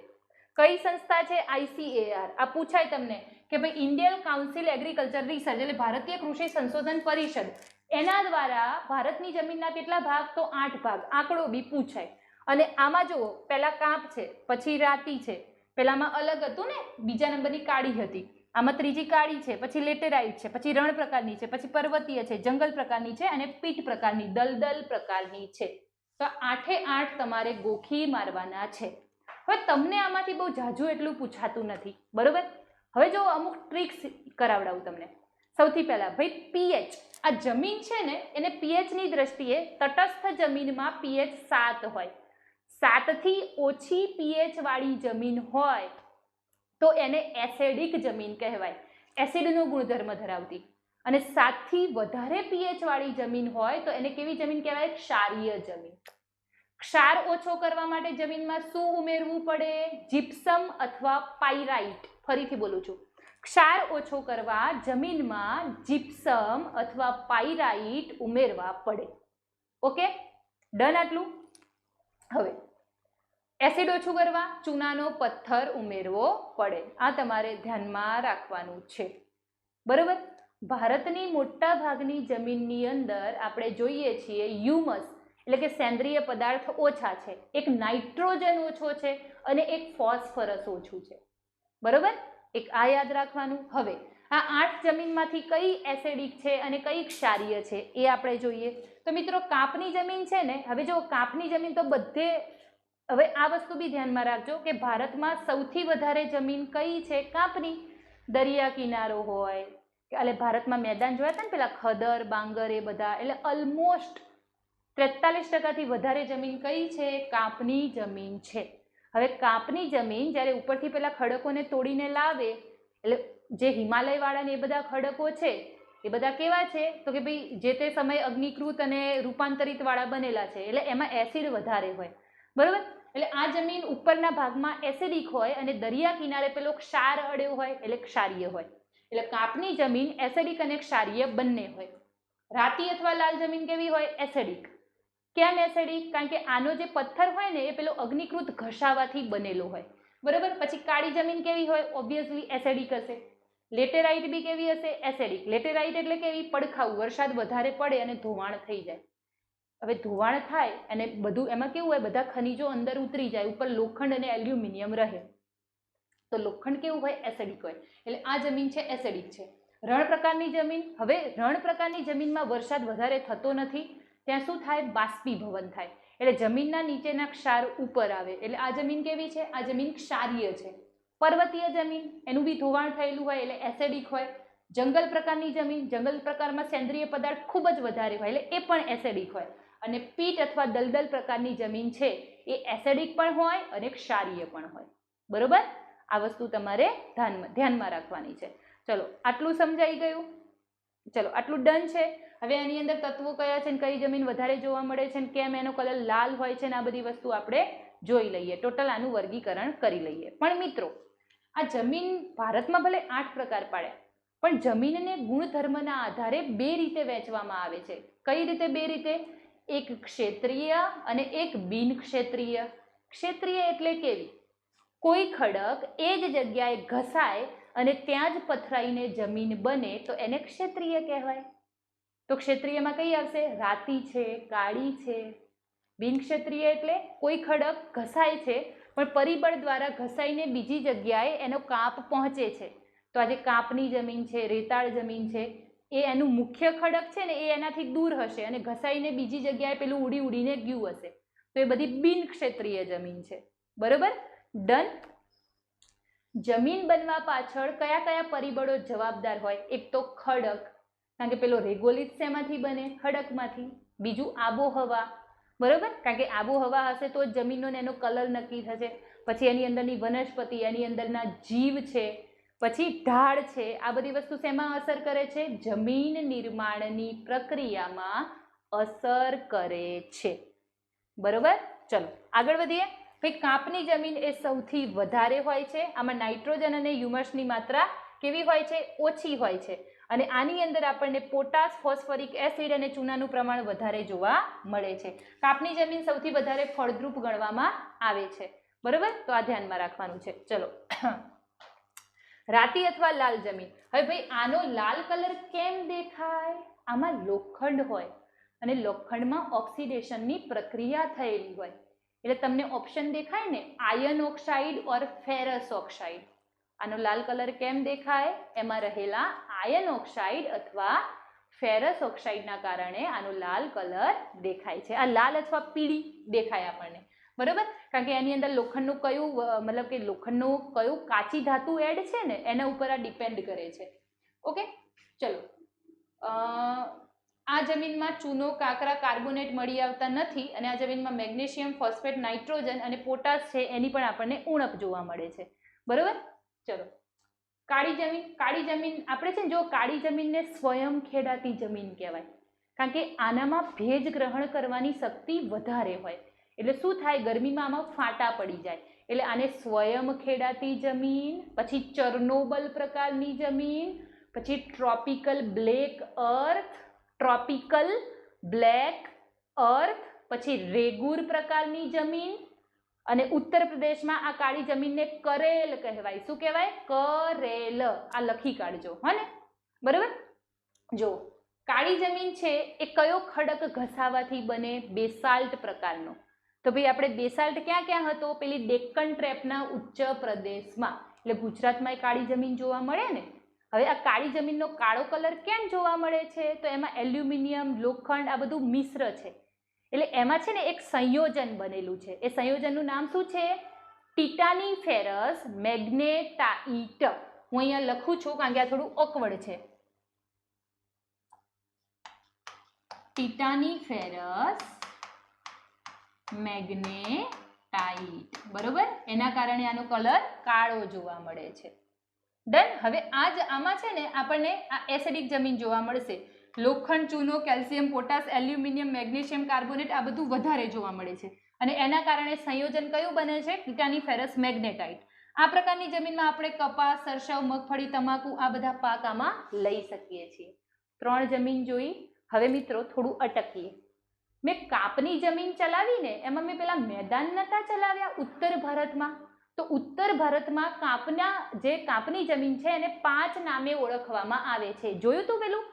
કઈ સંસ્થા છે? ICAR. આ પૂછાય તમને કે ભાઈ ઇન્ડિયન કાઉન્સિલ એગ્રીકલ્ચર રિસર્ચ એટલે ભારતીય કૃષિ સંશોધન પરિષદ, એના દ્વારા ભારતની જમીનના કેટલા ભાગ? તો 8 ભાગ. આંકડો બી પૂછાય. અને આમાં જુઓ, પહેલા કાપ છે, પછી રાતી છે, પહેલામાં અલગ હતું ને, બીજા નંબરની કાળી હતી, આમાં ત્રીજી કાળી છે, પછી લેટેરાઇટ છે, પછી રણ પ્રકારની છે, પછી પર્વતીય છે, જંગલ પ્રકારની છે અને પીટ પ્રકારની, દલદલ પ્રકારની છે. તો 8 તમારે ગોખી મારવાના છે. હવે તમને આમાંથી બહુ ઝાઝું એટલું પૂછાતું નથી. બરોબર? હવે જો અમુક ટ્રિક્સ કરાવડાવું તમને. સૌથી પહેલા ભાઈ પીએચ. આ જમીન છે ને એને પીએચની દ્રષ્ટિએ તટસ્થ જમીનમાં પીએચ 7 હોય. 7 થી ઓછી પીએચ વાળી જમીન હોય તો એને એસિડિક જમીન કહેવાય, એસિડનો ગુણધર્મ ધરાવતી. અને 7 થી વધારે પીએચ વાળી જમીન હોય તો એને કેવી જમીન કહેવાય? ક્ષારીય જમીન. ક્ષાર ઓછો કરવા માટે જમીનમાં શું ઉમેરવું પડે? જીપ્સમ અથવા પાયરાઇટ. ફરીથી બોલું છું, ક્ષાર ઓછો કરવા જમીનમાં જીપ્સમ અથવા પાયરાઇટ ઉમેરવા પડે. ઓકે? ડન આટલું? હવે એસિડ ઓછું કરવા ચૂનાનો પથ્થર ઉમેરવો પડે. આ તમારે ધ્યાનમાં રાખવાનું છે. બરોબર? ભારતની મોટા ભાગની જમીનની અંદર આપણે જોઈએ છીએ હ્યુમસ એટલે કે સેન્દ્રિય પદાર્થ ઓછા છે, એક નાઇટ્રોજન ઓછો છે અને એક ફોસ્ફરસ ઓછું છે. બરોબર? એક આ યાદ રાખવાનું. હવે આ 8 જમીનમાંથી કઈ એસિડિક છે અને કઈ ક્ષારીય છે એ આપણે જોઈએ. તો મિત્રો, કાપની જમીન છે ને, હવે જો કાપની જમીન તો બધે, હવે આ વસ્તુ બી ધ્યાનમાં રાખજો કે ભારતમાં સૌથી વધારે જમીન કઈ છે? કાપની. દરિયા કિનારો હોય એટલે ભારતમાં મેદાન જોયા હતા ને પેલા ખદર, બાંગર, એ બધા, એટલે ઓલમોસ્ટ 43% વધારે જમીન કઈ છે? કાપની જમીન છે. હવે કાપની જમીન જ્યારે ઉપરથી પેલા ખડકોને તોડીને લાવે, એટલે જે હિમાલય વાળા ને એ બધા ખડકો છે એ બધા કેવા છે? તો કે ભાઈ જે તે સમયે અગ્નિકૃત અને રૂપાંતરિત વાળા બનેલા છે, એટલે એમાં એસિડ વધારે હોય. બરોબર? એટલે આ જમીન ઉપરના ભાગમાં એસિડિક હોય અને દરિયા કિનારે પેલો ક્ષાર અડ્યો હોય એટલે ક્ષારીય હોય. એટલે કાપની જમીન એસિડિક અને ક્ષારીય બંને હોય. રાતી અથવા લાલ જમીન કેવી હોય? એસિડિક. કેમ એસિડિક? કારણ કે આનો જે પથ્થર હોય ને એ પેલો અગ્નિકૃત ઘસાવાથી બનેલો હોય, બરાબર. પછી કાળી જમીન કેવી હોય? ઓબ્વિયસલી એસિડિક હશે. લેટેરાઇટ બી કેવી હશે? એસિડિક. લેટેરાઇટ એટલે કેવી? પડખાવું, વરસાદ વધારે પડે અને ધોવાણ થઈ જાય. હવે ધોવાણ થાય અને બધું એમાં કેવું હોય? બધા ખનિજો અંદર ઉતરી જાય, ઉપર લોખંડ અને એલ્યુમિનિયમ રહે, તો લોખંડ કેવું હોય? એસિડિક હોય. એટલે આ જમીન છે એસિડિક છે. રણ પ્રકારની જમીન, હવે રણ પ્રકારની જમીનમાં વરસાદ વધારે થતો નથી, ત્યાં શું થાય? બાષ્પીભવન થાય, એટલે જમીનના નીચેના ક્ષાર ઉપર આવે, એટલે આ જમીન કેવી છે? આ જમીન ક્ષારીય છે. પર્વતીય જમીન, એનું બી ધોવાણ થયેલું હોય એટલે એસિડિક હોય. જંગલ પ્રકારની જમીન, જંગલ પ્રકારમાં સેન્દ્રિય પદાર્થ ખૂબ જ વધારે હોય એટલે એ પણ એસિડિક હોય. અને પીટ અથવા દલદલ પ્રકારની જમીન છે એ એસિડિક પણ હોય અને ક્ષારીય પણ હોય, બરોબર. આ વસ્તુ તમારે ધ્યાનમાં રાખવાની છે. ચલો, આટલું સમજાઈ ગયું? ચલો, આટલું ડન છે. હવે એની અંદર તત્વો કયા છે, કઈ જમીન વધારે જોવા મળે છે, કેમ એનો કલર લાલ હોય છે, આ બધી વસ્તુ આપણે જોઈ લઈએ. ટોટલ આનું વર્ગીકરણ કરી લઈએ. પણ મિત્રો, આ જમીન ભારતમાં ભલે 8 પ્રકાર પાડ્યા, પણ જમીનને ગુણધર્મના આધારે 2 રીતે વહેંચવામાં આવે છે. કઈ રીતે 2 રીતે? એક ક્ષેત્રીય અને એક બિન ક્ષેત્રીય. ક્ષેત્રીય એટલે કેવી? કોઈ ખડક એ જ જગ્યાએ ઘસાય અને ત્યાં જ પથરાઈને જમીન બને તો એને ક્ષેત્રીય કહેવાય. તો ક્ષેત્રીયમાં કઈ આવશે? રાતી છે, કાળી છે. બિન ક્ષેત્રીય એટલે કોઈ ખડક ઘસાય છે પણ પરિબળ દ્વારા ઘસાઈને બીજી જગ્યાએ એનો કાપ પહોંચે છે. તો આજે કાપની જમીન છે, રેતાળ જમીન છે, એ એનું મુખ્ય ખડક છે ને એ એનાથી દૂર હશે અને ઘસાઈને બીજી જગ્યાએ પેલું ઉડી ઉડીને ગયું હશે, તો એ બધી બિન ક્ષેત્રીય જમીન છે, બરોબર. ડન. જમીન બનવા પાછળ કયા કયા પરિબળો જવાબદાર હોય? એક તો ખડક, કારણ કે પેલો રેગોલિત શેમાંથી બને? ખડકમાંથી. બીજું આબોહવા, બરોબર, કારણ કે આબોહવા હશે તો જમીનનો એનો કલર નક્કી થશે. પછી એની અંદરની વનસ્પતિ, એની અંદરના જીવ છે, પછી ઢાળ છે. આ બધી વસ્તુ શેમાં અસર કરે છે? જમીન નિર્માણની પ્રક્રિયામાં અસર કરે છે, બરોબર. ચલો આગળ વધીએ. ભાઈ, કાપની જમીન એ સૌથી વધારે હોય છે. આમાં નાઇટ્રોજન અને હ્યુમસની માત્રા કેવી હોય છે? ઓછી હોય છે. અને આની અંદર આપણને પોટાશ, ફોસ્ફરિક એસિડ અને ચૂનાનું પ્રમાણ વધારે જોવા મળે છે. કાપની જમીન સૌથી વધારે ફળદ્રુપ ગણવામાં આવે છે, બરોબર. તો આ ધ્યાનમાં રાખવાનું છે. ચલો, રાતી અથવા લાલ જમીન. હવે ભાઈ, આનો લાલ કલર કેમ દેખાય? આમાં લોખંડ હોય અને લોખંડમાં ઓક્સિડેશનની પ્રક્રિયા થયેલી હોય, એટલે તમને ઓપ્શન દેખાય ને, આયર્ન ઓક્સાઇડ ઓર ફેરસ ઓક્સાઇડ. આનો લાલ કલર કેમ દેખાય? એમાં રહેલા આયર્ન ઓક્સાઇડ અથવા ફેરસ ઓક્સાઇડના કારણે આનો લાલ કલર દેખાય છે. આ લાલ અથવા પીળી દેખાય આપણને, બરોબર. કારણ કે એની અંદર લોખંડનું કયું, મતલબ કે લોખંડનું કયું કાચી ધાતુ એડ છે ને એના ઉપર આ ડિપેન્ડ કરે છે. ઓકે, ચલો. આ જમીનમાં ચૂનો, કાંકરા, કાર્બોનેટ મળી આવતા નથી અને આ જમીનમાં મેગ્નેશિયમ, ફોસ્ફેટ, નાઇટ્રોજન અને પોટાશ છે એની પણ આપણને ઉણપ જોવા મળે છે, બરોબર. ચલો, કાળી જમીન. કાળી જમીન આપણે છે ને, જો કાળી જમીનને સ્વયં ખેડાતી જમીન કહેવાય, કારણ કે આનામાં ભેજ ગ્રહણ કરવાની શક્તિ વધારે હોય, એટલે શું થાય? ગરમીમાં આમાં ફાટા પડી જાય, એટલે આને સ્વયં ખેડાતી જમીન. પછી ચર્નોબલ પ્રકારની જમીન, પછી ટ્રોપિકલ બ્લેક અર્થ, ટ્રોપિકલ બ્લેક અર્થ, પછી રેગુર પ્રકારની જમીન. અને ઉત્તર પ્રદેશમાં આ કાળી જમીનને કરેલ કહેવાય. શું કહેવાય? કરેલ. આ લખી કાઢજો, હો ને, બરોબર. જો કાળી જમીન છે એ કયો ખડક ઘસાવાથી બને? બેસાલ્ટ પ્રકારનો. તો ભાઈ, આપણે બેસાલ્ટ ક્યાં ક્યાં હતો? પેલી ડેક્કન ટ્રેપના ઉચ્ચ પ્રદેશમાં, એટલે ગુજરાતમાં એ કાળી જમીન જોવા મળે ને. હવે આ કાળી જમીનનો કાળો કલર કેમ જોવા મળે છે? તો એમાં એલ્યુમિનિયમ, લોખંડ આ બધું મિશ્ર છે, એટલે એમાં છે ને એક સંયોજન બનેલું છે. એ સંયોજનનું નામ શું છે? ટિટાની ફેરસ મેગ્નેટાઇટ. હું અહીંયા લખું છું કારણ કે આ થોડું ઓકવર્ડ છે. ટિટાની ફેરસ મેગ્નેટાઇટ, બરોબર. એના કારણે આનો કલર કાળો જોવા મળે છે. ડન. હવે આમાં છે ને આપણને આ એસિડિક જમીન જોવા મળશે. લોખંડ, ચૂનો, calcium, potash, aluminium, magnesium, carbonate આ બધું વધારે જોવા મળે છે. અને એના કારણે સંયોજન કયું બને છે? ટિટાની મેગ્નેટાઇટ. આ પ્રકારની જમીનમાં આપણે કપાસ, સરસવ, મગફળી, તમાકુ આ બધા પાક આમાં લઈ શકીએ છીએ. 3 જમીન જોઈ. હવે મિત્રો થોડું અટકીએ. મેં કાપની જમીન ચલાવીને એમાં મેં પેલા મેદાન નતા ચલાવ્યા ઉત્તર ભારતમાં. તો ઉત્તર ભારતમાં કાપની જમીન છે એને 5 નામે ઓળખવામાં આવે છે. જોયું તું પેલું?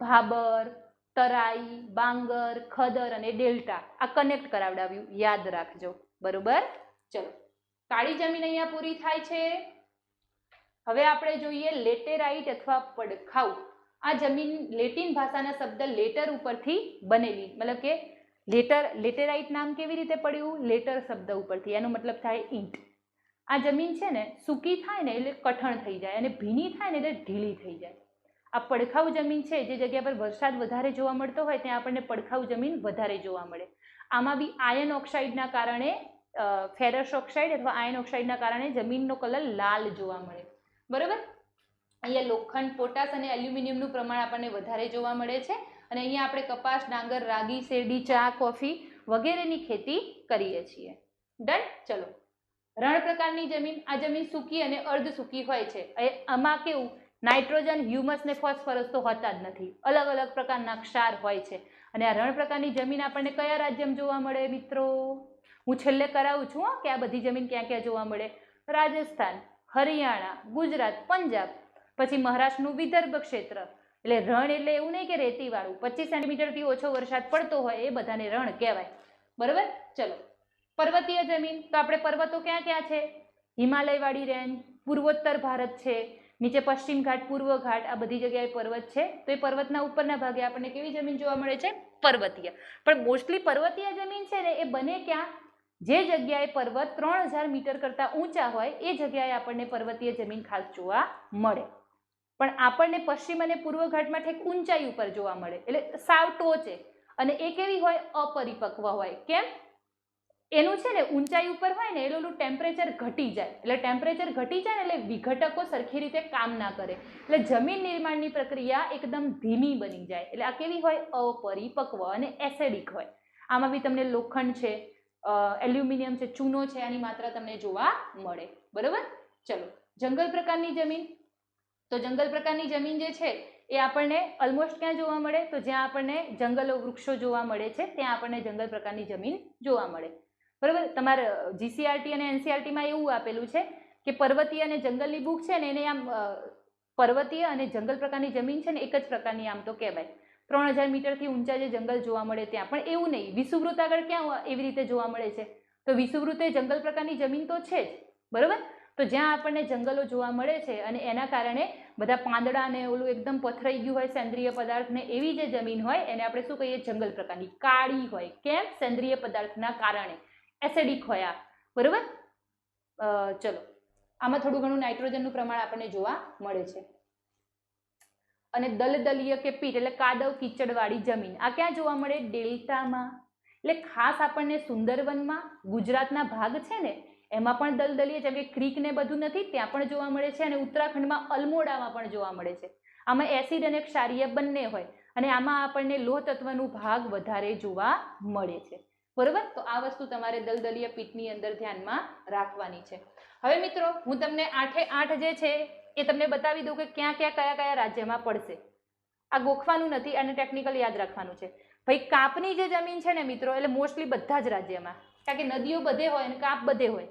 ભાબર, તરાઈ, બાંગર, ખદર અને ડેલ્ટા. આ કનેક્ટ કરાવડાવ્યું, યાદ રાખજો. બરોબર? ચલો, કાળી જમીન અહીંયા પૂરી થાય છે. હવે આપણે જોઈએ લેટેરાઇટ અથવા પડખાઉ. આ જમીન લેટિન ભાષાના શબ્દ લેટર ઉપરથી બનેલી, મતલબ કે લેટેરાઇટ નામ કેવી રીતે પડ્યું? લેટર શબ્દ ઉપરથી. એનો મતલબ થાય ઈંટ. આ જમીન છે ને સૂકી થાય ને એટલે કઠણ થઈ જાય અને ભીની થાય ને એટલે ઢીલી થઈ જાય. આ પડખાઉ જમીન છે, જે જગ્યા પર વરસાદ વધારે જોવા મળતો હોય ત્યાં આપણને પડખાઉ જમીન વધારે જોવા મળે. આમાં બી આયર્ન ઓક્સાઇડના કારણે, ફેરસ ઓક્સાઇડ અથવા આયર્ન ઓક્સાઇડના કારણે જમીનનો કલર લાલ જોવા મળે. બરાબર? અહીંયા લોખંડ, પોટાશ અને એલ્યુમિનિયમનું પ્રમાણ આપણને વધારે જોવા મળે છે. અને અહીંયા આપણે કપાસ, ડાંગર, રાગી, શેરડી, ચા, કોફી વગેરેની ખેતી કરીએ છીએ. ડન? ચલો, રણ પ્રકારની જમીન. આ જમીન સૂકી અને અર્ધ સૂકી હોય છે. આમાં કેવું? નાઇટ્રોજન, હ્યુમસ ને ફોસ્ફરસ તો હોતા જ નથી. અલગ અલગ પ્રકારના ક્ષાર હોય છે. અને આ રણ પ્રકારની જમીન આપણને કયા રાજ્યમાં જોવા મળે મિત્રો? હું છેલ્લે કરાવું છું કે આ બધી જમીન ક્યાં ક્યાં જોવા મળે. રાજસ્થાન, હરિયાણા, ગુજરાત, પંજાબ, પછી મહારાષ્ટ્રનું વિદર્ભ ક્ષેત્ર. એટલે રણ એટલે એવું નહીં કે રેતીવાળું 25 સેન્ટીમીટરથી ઓછો વરસાદ પડતો હોય એ બધાને રણ કહેવાય. બરોબર? ચલો, પર્વતીય જમીન. તો આપણે પર્વતો ક્યાં ક્યાં છે? હિમાલયવાળી રેન્જ, પૂર્વોત્તર ભારત છે, નીચે પશ્ચિમ ઘાટ, પૂર્વ ઘાટ, આ બધી જગ્યાએ પર્વત છે. તો એ પર્વતના ઉપરના ભાગે આપણને કેવી જમીન જોવા મળે છે? પર્વતીય. પણ મોસ્ટલી પર્વતીય જમીન છે ને એ બને ક્યાં? જે જગ્યાએ પર્વત 3000 મીટર કરતાં ઊંચા હોય એ જગ્યાએ આપણને પર્વતીય જમીન ખાસ જોવા મળે. પણ આપણને પશ્ચિમ અને પૂર્વ ઘાટમાં ઠેક ઊંચાઈ ઉપર જોવા મળે, એટલે સાવ ટોચે. અને એ કેવી હોય? અપરિપક્વ હોય. કેમ? એનું છે ને ઊંચાઈ ઉપર હોય ને એટલે ટેમ્પરેચર ઘટી જાય. એટલે ટેમ્પરેચર ઘટી જાય ને એટલે વિઘટકો સરખી રીતે કામ ના કરે. એટલે જમીન નિર્માણની પ્રક્રિયા એકદમ ધીમી બની જાય. એટલે આ કેવી હોય? અપરિપક્વ અને એસિડિક હોય. આમાં બી તમને લોખંડ છે, એલ્યુમિનિયમ છે, ચૂનો છે, આની માત્રા તમને જોવા મળે. બરોબર? ચલો, જંગલ પ્રકારની જમીન. તો જંગલ પ્રકારની જમીન જે છે એ આપણને ઓલમોસ્ટ ક્યાં જોવા મળે? તો જ્યાં આપણને જંગલો, વૃક્ષો જોવા મળે છે ત્યાં આપણને જંગલ પ્રકારની જમીન જોવા મળે. બરાબર? તમારે જીસીઆરટી અને એનસીઆરટીમાં એવું આપેલું છે કે પર્વતીય અને જંગલની બુક છે ને એને આમ પર્વતીય અને જંગલ પ્રકારની જમીન છે ને એક જ પ્રકારની આમ તો કહેવાય. 3000 મીટરથી ઊંચા જે જંગલ જોવા મળે ત્યાં. પણ એવું નહીં, વિષુવવૃત્ત આગળ ક્યાં એવી રીતે જોવા મળે છે? તો વિષુવવૃત્ત એ જંગલ પ્રકારની જમીન તો છે જ. બરાબર? તો જ્યાં આપણને જંગલો જોવા મળે છે અને એના કારણે બધા પાંદડા ને ઓલું એકદમ પથરાઈ ગયું હોય સેન્દ્રિય પદાર્થ ને એવી જે જમીન હોય એને આપણે શું કહીએ? જંગલ પ્રકારની. કાળી હોય. કેમ? સેન્દ્રિય પદાર્થના કારણે. એસિડિક હોય આ. બરોબર? ચલો, આમાં થોડું ઘણું નાઇટ્રોજનનું પ્રમાણ આપણને જોવા મળે છે. અને દલદલીય કે પીટ એટલે કાદવ કીચડવાળી જમીન. આ ક્યાં જોવા મળે? ડેલ્ટામાં. એટલે ખાસ આપણને સુંદરવનમાં, ગુજરાતના ભાગ છે ને એમાં પણ દલદલીય, જેમ કે ક્રીક ને બધું નથી ત્યાં પણ જોવા મળે છે. અને ઉત્તરાખંડમાં અલમોડામાં પણ જોવા મળે છે. આમાં એસિડ અને ક્ષારીય બંને હોય. અને આમાં આપણને લોહ તત્વનું ભાગ વધારે જોવા મળે છે. બરોબર? તો આ વસ્તુ તમારે દલદલીય પીટની અંદર ધ્યાનમાં રાખવાની છે. હવે મિત્રો હું તમને 8 જે છે એ તમને બતાવી દઉં કે ક્યાં ક્યાં કયા કયા રાજ્યમાં પડશે. આ ગોખવાનું નથી અને ટેકનિકલ યાદ રાખવાનું છે. ભાઈ કાપની જે જમીન છે ને મિત્રો એટલે મોસ્ટલી બધા જ રાજ્યમાં, કારણ કે નદીઓ બધે હોય અને કાપ બધે હોય.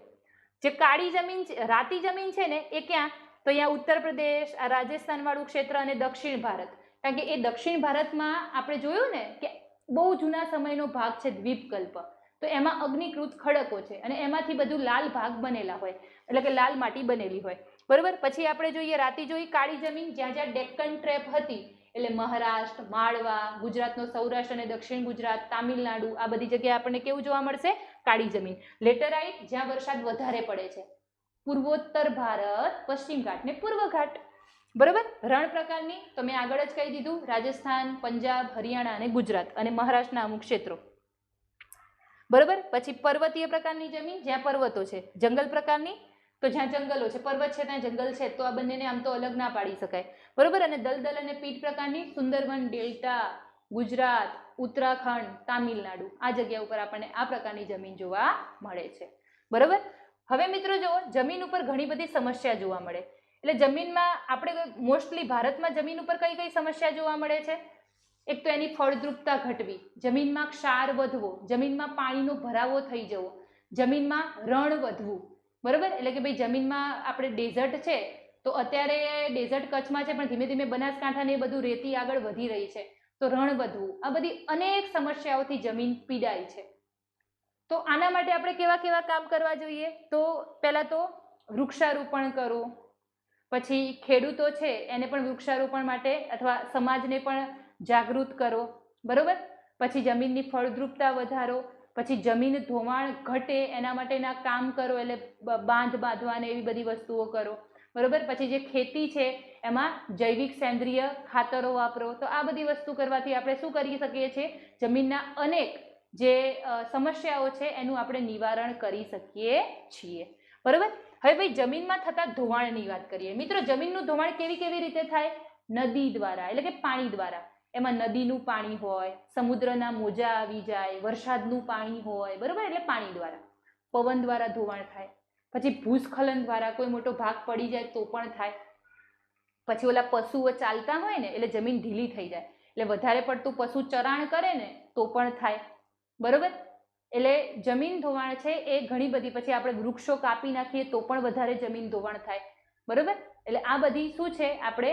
જે કાળી જમીન છે, રાતી જમીન છે ને એ ક્યાં? તો અહીંયા ઉત્તર પ્રદેશ, આ રાજસ્થાન વાળું ક્ષેત્ર અને દક્ષિણ ભારત. કારણ કે એ દક્ષિણ ભારતમાં આપણે જોયું ને કે બહુ જૂના સમયનો ભાગ છે દ્વીપકલ્પ. તો એમાં અગ્નિકૃત ખડકો છે અને એમાંથી બધું લાલ ભાગ બનેલા હોય, એટલે કે લાલ માટી બનેલી હોય. બરોબર? પછી આપણે જોઈએ રાતી જોઈ કાળી જમીન, જ્યાં જ્યાં ડેક્કન ટ્રેપ હતી એટલે મહારાષ્ટ્ર, માળવા, ગુજરાતનો સૌરાષ્ટ્ર અને દક્ષિણ ગુજરાત, તામિલનાડુ, આ બધી જગ્યાએ આપણને કેવું જોવા મળશે? કાળી જમીન. લેટરાઇટ, જ્યાં વરસાદ વધારે પડે છે. પૂર્વોત્તર ભારત, પશ્ચિમ ઘાટ ને પૂર્વ ઘાટ. બરોબર? રણ પ્રકારની તો મેં આગળ જ કહી દીધું, રાજસ્થાન, પંજાબ, હરિયાણા અને ગુજરાત અને મહારાષ્ટ્રના અમુક ક્ષેત્રો. બરોબર? પછી પર્વતીય પ્રકારની જમીન, જ્યાં પર્વતો છે. જંગલ પ્રકારની તો જ્યાં જંગલો છે, પર્વત છે ત્યાં જંગલ છે. તો આ બંનેને આમ તો અલગ ના પાડી શકાય. બરોબર? અને દલદલ અને પીટ પ્રકારની સુંદરવન, ડેલ્ટા, ગુજરાત, ઉત્તરાખંડ, તામિલનાડુ આ જગ્યા ઉપર આપણને આ પ્રકારની જમીન જોવા મળે છે. બરાબર. હવે મિત્રો જુઓ, જમીન ઉપર ઘણી બધી સમસ્યા જોવા મળે. એટલે જમીનમાં આપણે મોસ્ટલી ભારતમાં જમીન ઉપર કઈ કઈ સમસ્યા જોવા મળે છે? એક તો એની ફળદ્રુપતા ઘટવી, જમીનમાં ક્ષાર વધવો, જમીનમાં પાણીનો ભરાવો થઈ જવો, જમીનમાં રણ વધવું. બરાબર. એટલે કે ભાઈ જમીનમાં આપણે ડેઝર્ટ છે તો અત્યારે ડેઝર્ટ કચ્છમાં છે પણ ધીમે ધીમે બનાસકાંઠાને એ બધું રેતી આગળ વધી રહી છે તો રણ વધવું. આ બધી અનેક સમસ્યાઓથી જમીન પીડાય છે. તો આના માટે આપણે કેવા કેવા કામ કરવા જોઈએ? તો પહેલાં તો વૃક્ષારોપણ કરો, પછી ખેડૂતો છે એને પણ વૃક્ષારોપણ માટે અથવા સમાજને પણ જાગૃત કરો. બરાબર. પછી જમીનની ફળદ્રુપતા વધારો, પછી જમીન ધોવાણ ઘટે એના માટેના કામ કરો, એટલે બાંધ બાંધવાને એવી બધી વસ્તુઓ કરો. બરાબર. પછી જે ખેતી છે એમાં જૈવિક સેન્દ્રિય ખાતરો વાપરો. તો આ બધી વસ્તુ કરવાથી આપણે શું કરી શકીએ છીએ? જમીનના અનેક જે સમસ્યાઓ છે એનું આપણે નિવારણ કરી શકીએ છીએ. બરાબર. હવે ભાઈ જમીનમાં થતા ધોવાણની વાત કરીએ. મિત્રો, જમીનનું ધોવાણ કેવી કેવી રીતે થાય? નદી દ્વારા, એટલે કે પાણી દ્વારા. એમાં નદીનું પાણી હોય, સમુદ્રના મોજા આવી જાય, વરસાદનું પાણી હોય. બરાબર. એટલે પાણી દ્વારા. પવન દ્વારા ધોવાણ થાય. પછી ભૂસ્ખલન દ્વારા કોઈ મોટો ભાગ પડી જાય તો પણ થાય. પછી ઓલા પશુઓ ચાલતા હોય ને એટલે જમીન ઢીલી થઈ જાય, એટલે વધારે પડતું પશુ ચરાણ કરે ને તો પણ થાય. બરાબર. એટલે જમીન ધોવાણ છે એ ઘણી બધી. પછી આપણે વૃક્ષો કાપી નાખીએ તો પણ વધારે જમીન ધોવાણ થાય. બરાબર. એટલે આ બધી શું છે? આપણે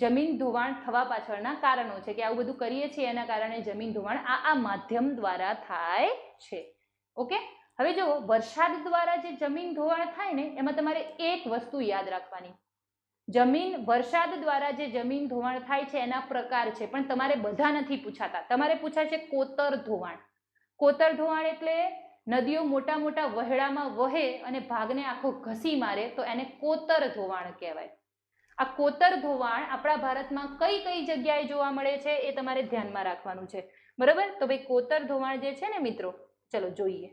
જમીન ધોવાણ થવા પાછળના કારણો છે કે આવું બધું કરીએ છીએ એના કારણે જમીન ધોવાણ આ માધ્યમ દ્વારા થાય છે. ઓકે. હવે જો વરસાદ દ્વારા જે જમીન ધોવાણ થાય ને એમાં તમારે એક વસ્તુ યાદ રાખવાની. વરસાદ દ્વારા જે જમીન ધોવાણ થાય છે એના પ્રકાર છે, પણ તમારે બધા નથી પૂછાતા. તમારે પૂછાશે કોતર ધોવાણ. કોતર ધોવાણ એટલે નદીઓ મોટા મોટા વહેડામાં વહે અને ભાગને આખો ઘસી મારે તો એને કોતર ધોવાણ કહેવાય. આ કોતર ધોવાણ આપણા ભારતમાં કઈ કઈ જગ્યાએ જોવા મળે છે એ તમારે ધ્યાનમાં રાખવાનું છે. બરાબર. તો ભાઈ કોતર ધોવાણ જે છે ને મિત્રો, ચલો જોઈએ.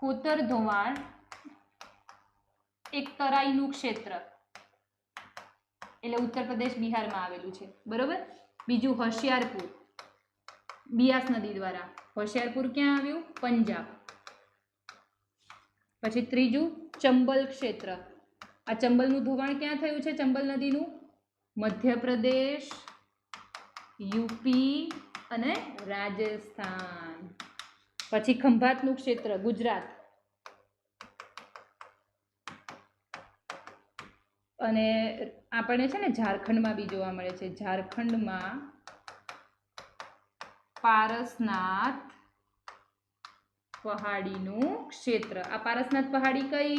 કોતર ધોવાણ એક તરાઈનું ક્ષેત્ર, એટલે ઉત્તર પ્રદેશ બિહારમાં આવેલું છે. બરોબર. બીજું હોશિયારપુર, બિયાસ નદી દ્વારા. હોશિયારપુર ક્યાં આવ્યું? પંજાબ. પછી ત્રીજું ચંબલ ક્ષેત્ર. આ ચંબલનું ધોવાણ ક્યાં થયું છે? ચંબલ નદીનું મધ્યપ્રદેશ, યુપી અને રાજસ્થાન. પછી ખંભાતનું ક્ષેત્ર ગુજરાત અને આપણને છે ને ઝારખંડમાં બી જોવા મળે છે. ઝારખંડમાં પારસનાથ પહાડીનું ક્ષેત્ર. આ પારસનાથ પહાડી કઈ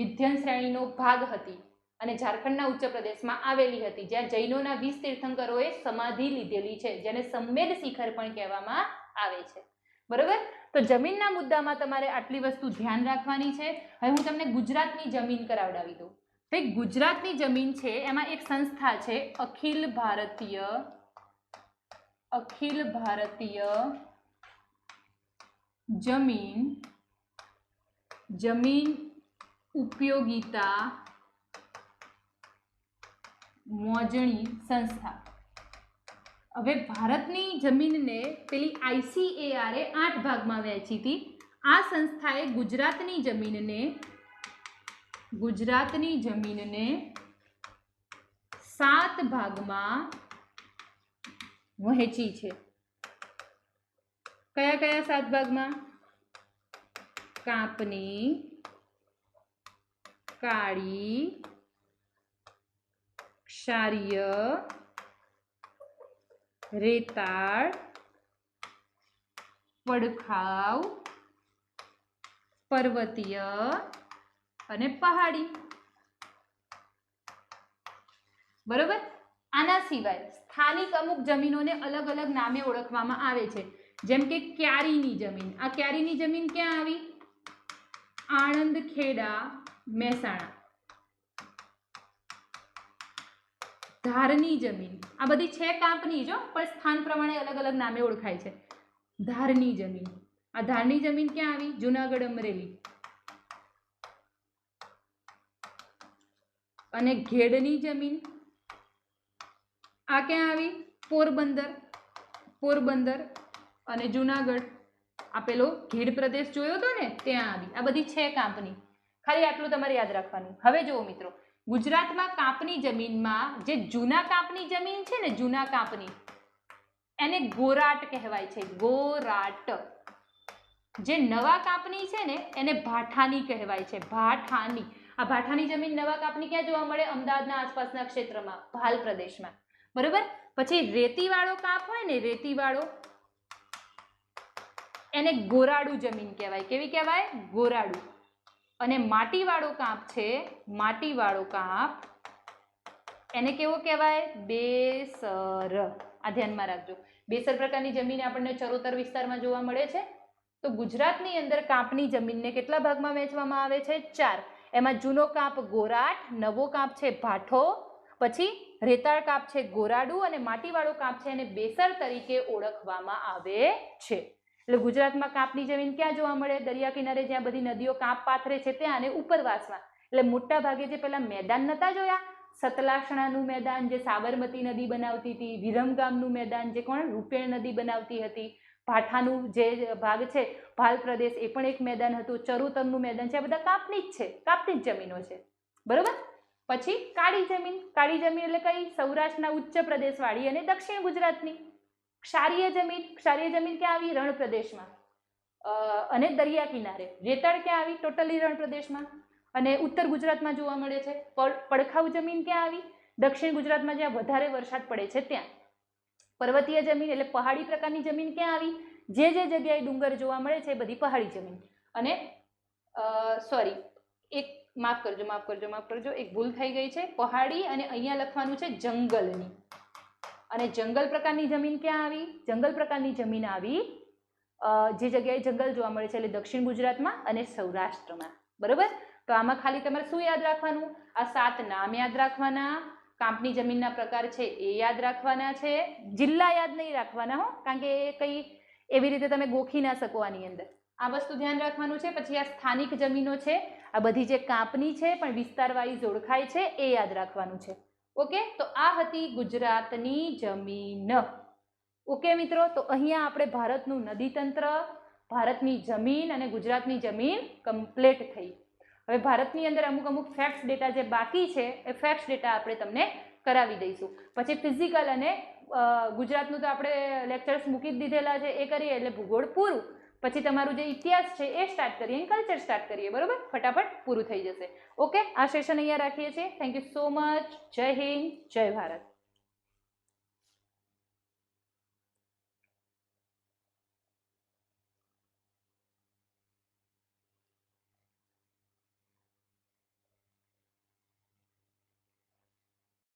વિંધ્યન શ્રેણીનો ભાગ હતી અને ઝારખંડના ઉચ્ચ પ્રદેશમાં આવેલી હતી, જ્યાં જૈનોના 20 તીર્થંકરોએ સમાધિ લીધેલી છે, જેને સંમેદ શિખર પણ કહેવામાં આવે છે. બરોબર. તો જમીનના મુદ્દામાં તમારે આટલી વસ્તુ ધ્યાન રાખવાની છે. હવે હું તમને ગુજરાતની જમીન કરાવડાવી દઉં. ભાઈ ગુજરાતની જમીન છે એમાં એક સંસ્થા છે અખિલ ભારતીય જમીન ઉપયોગિતા મોજણી સંસ્થા. હવે ભારતની જમીનને પેલી ICAR 8 ભાગમાં વહેંચી હતી. આ સંસ્થાએ ગુજરાતની જમીનને 7 ભાગમાં વહેંચી છે. કયા કયા 7 ભાગમાં? કાંપની, કાળી, ક્ષારીય, રેતાળ, પડખાવ, પર્વતીય અને પહાડી. બરોબર. આના સિવાય સ્થાનિક અમુક જમીનોને અલગ અલગ નામે ઓળખવામાં આવે છે, જેમ કે ક્યારીની જમીન. આ ક્યારીની જમીન ક્યાં આવી? આણંદ, ખેડા, મહેસાણા. ધારની જમીન, આ બધી છે કાંપની જો, પણ સ્થાન પ્રમાણે અલગ અલગ નામે ઓળખાય છે. ધારની જમીન, આ ધારની જમીન ક્યાં આવી? જુનાગઢ, અમરેલી. અને ઘેડની જમીન આ ક્યાં આવી? પોરબંદર અને જુનાગઢ આ પેલો ઘેડ પ્રદેશ જોયો હતો ને ત્યાં આવી. આ બધી છે કાંપની. ખાલી આટલું તમારે યાદ રાખવાનું. હવે જુઓ મિત્રો, ગુજરાતમાં કાંપની જમીનમાં જે જૂના કાંપની જમીન છે ને, જૂના કાંપની, એને ગોરાટ કહેવાય છે. ગોરાટ. જે નવા કાંપની છે ને એને ભાઠાની કહેવાય છે. ભાઠાની. આ ભાઠાની જમીન નવા કાંપની ક્યાં જોવા મળે? અમદાવાદના આસપાસના ક્ષેત્રમાં, ભાલ પ્રદેશમાં. બરોબર. પછી રેતીવાળો કાંપ હોય ને, રેતીવાળો, એને ગોરાડુ જમીન કહેવાય. કેવી કહેવાય? ગોરાડુ. અને માટીવાળો કાંપ છે, માટીવાળો કાંપ, એને કેવો કહેવાય? બેસર. આ ધ્યાનમાં રાખજો. બેસર પ્રકારની જમીન આપણને ચરોતર વિસ્તારમાં જોવા મળે છે. તો ગુજરાતની અંદર કાંપની જમીનને કેટલા ભાગમાં વહેંચવામાં આવે છે? 4. એમાં જૂનો કાંપ ગોરાટ, નવો કાંપ છે ભાઠો, પછી રેતાળ કાંપ છે ગોરાડુ, અને માટીવાળો કાંપ છે એને બેસર તરીકે ઓળખવામાં આવે છે. એટલે ગુજરાતમાં કાંપની જમીન ક્યાં જોવા મળે? દરિયા કિનારે જ્યાં બધી નદીઓ કાંપ પાથરે છે ત્યાં, અને ઉપરવાસમાં. એટલે મોટા ભાગે જે પેલા મેદાન નતા જોયા, સતલાસણાનું મેદાન જે સાબરમતી નદી બનાવતી હતી, વિરમગામનું મેદાન જે કોણ? રૂપેણ નદી બનાવતી હતી, ભાઠાનું જે ભાગ છે ભાલ પ્રદેશ એ પણ એક મેદાન હતું, ચરોતરનું મેદાન છે, આ બધા કાંપની જ છે, કાંપની જ જમીનો છે. બરોબર. પછી કાળી જમીન. કાળી જમીન એટલે કઈ? સૌરાષ્ટ્રના ઉચ્ચ પ્રદેશવાળી અને દક્ષિણ ગુજરાતની. ક્ષારીય જમીન. ક્ષારીય જમીન ક્યાં આવી? રણ પ્રદેશમાં અને દરિયા કિનારે. રેતાળ ક્યાં આવી? ટોટલી રણ પ્રદેશમાં અને ઉત્તર ગુજરાતમાં જોવા મળે છે. પડખાઉ જમીન ક્યાં આવી? દક્ષિણ ગુજરાતમાં જ્યાં વધારે વરસાદ પડે છે ત્યાં. પર્વતીય જમીન એટલે પહાડી પ્રકારની જમીન ક્યાં આવી? જે જે જગ્યાએ ડુંગર જોવા મળે છે એ બધી પહાડી જમીન. અને માફ કરજો, એક ભૂલ થઈ ગઈ છે. પહાડી અને અહીંયા લખવાનું છે જંગલની. અને જંગલ પ્રકારની જમીન ક્યાં આવી? જંગલ પ્રકારની જમીન આવી જે જગ્યાએ જંગલ જોવા મળે છે એટલે દક્ષિણ ગુજરાતમાં અને સૌરાષ્ટ્રમાં. બરોબર. તો આમાં ખાલી તમારે શું યાદ રાખવાનું? આ 7 નામ યાદ રાખવાના, કાંપની જમીનના પ્રકાર છે એ યાદ રાખવાના છે. જિલ્લા યાદ નહીં રાખવાના હો, કારણ કે કંઈ એવી રીતે તમે ગોખી ના શકો આની અંદર. આ વસ્તુ ધ્યાન રાખવાનું છે. પછી આ સ્થાનિક જમીનો છે, આ બધી જે કાંપની છે પણ વિસ્તાર વાઇઝ ઓળખાય છે એ યાદ રાખવાનું છે. ઓકે. તો આ હતી ગુજરાતની જમીન. ઓકે મિત્રો. તો અહીંયા આપણે ભારતનું નદીતંત્ર, ભારતની જમીન અને ગુજરાતની જમીન કમ્પ્લીટ થઈ. હવે ભારતની અંદર અમુક ફેક્ટ્સ ડેટા જે બાકી છે એ ફેક્ટ્સ ડેટા આપણે તમને કરાવી દઈશું. પછી ફિઝિકલ અને ગુજરાતનું તો આપણે લેક્ચર્સ મૂકી જ દીધેલા છે, એ કરીએ એટલે ભૂગોળ પૂરું. પછી તમારું જે ઇતિહાસ છે એ સ્ટાર્ટ કરીએ, કલ્ચર સ્ટાર્ટ કરીએ. બરોબર. ફટાફટ પૂરું થઈ જશે. ઓકે. આ સેશન અહીંયા રાખીએ છીએ. Thank you so much. જય હિન્દ, જય ભારત.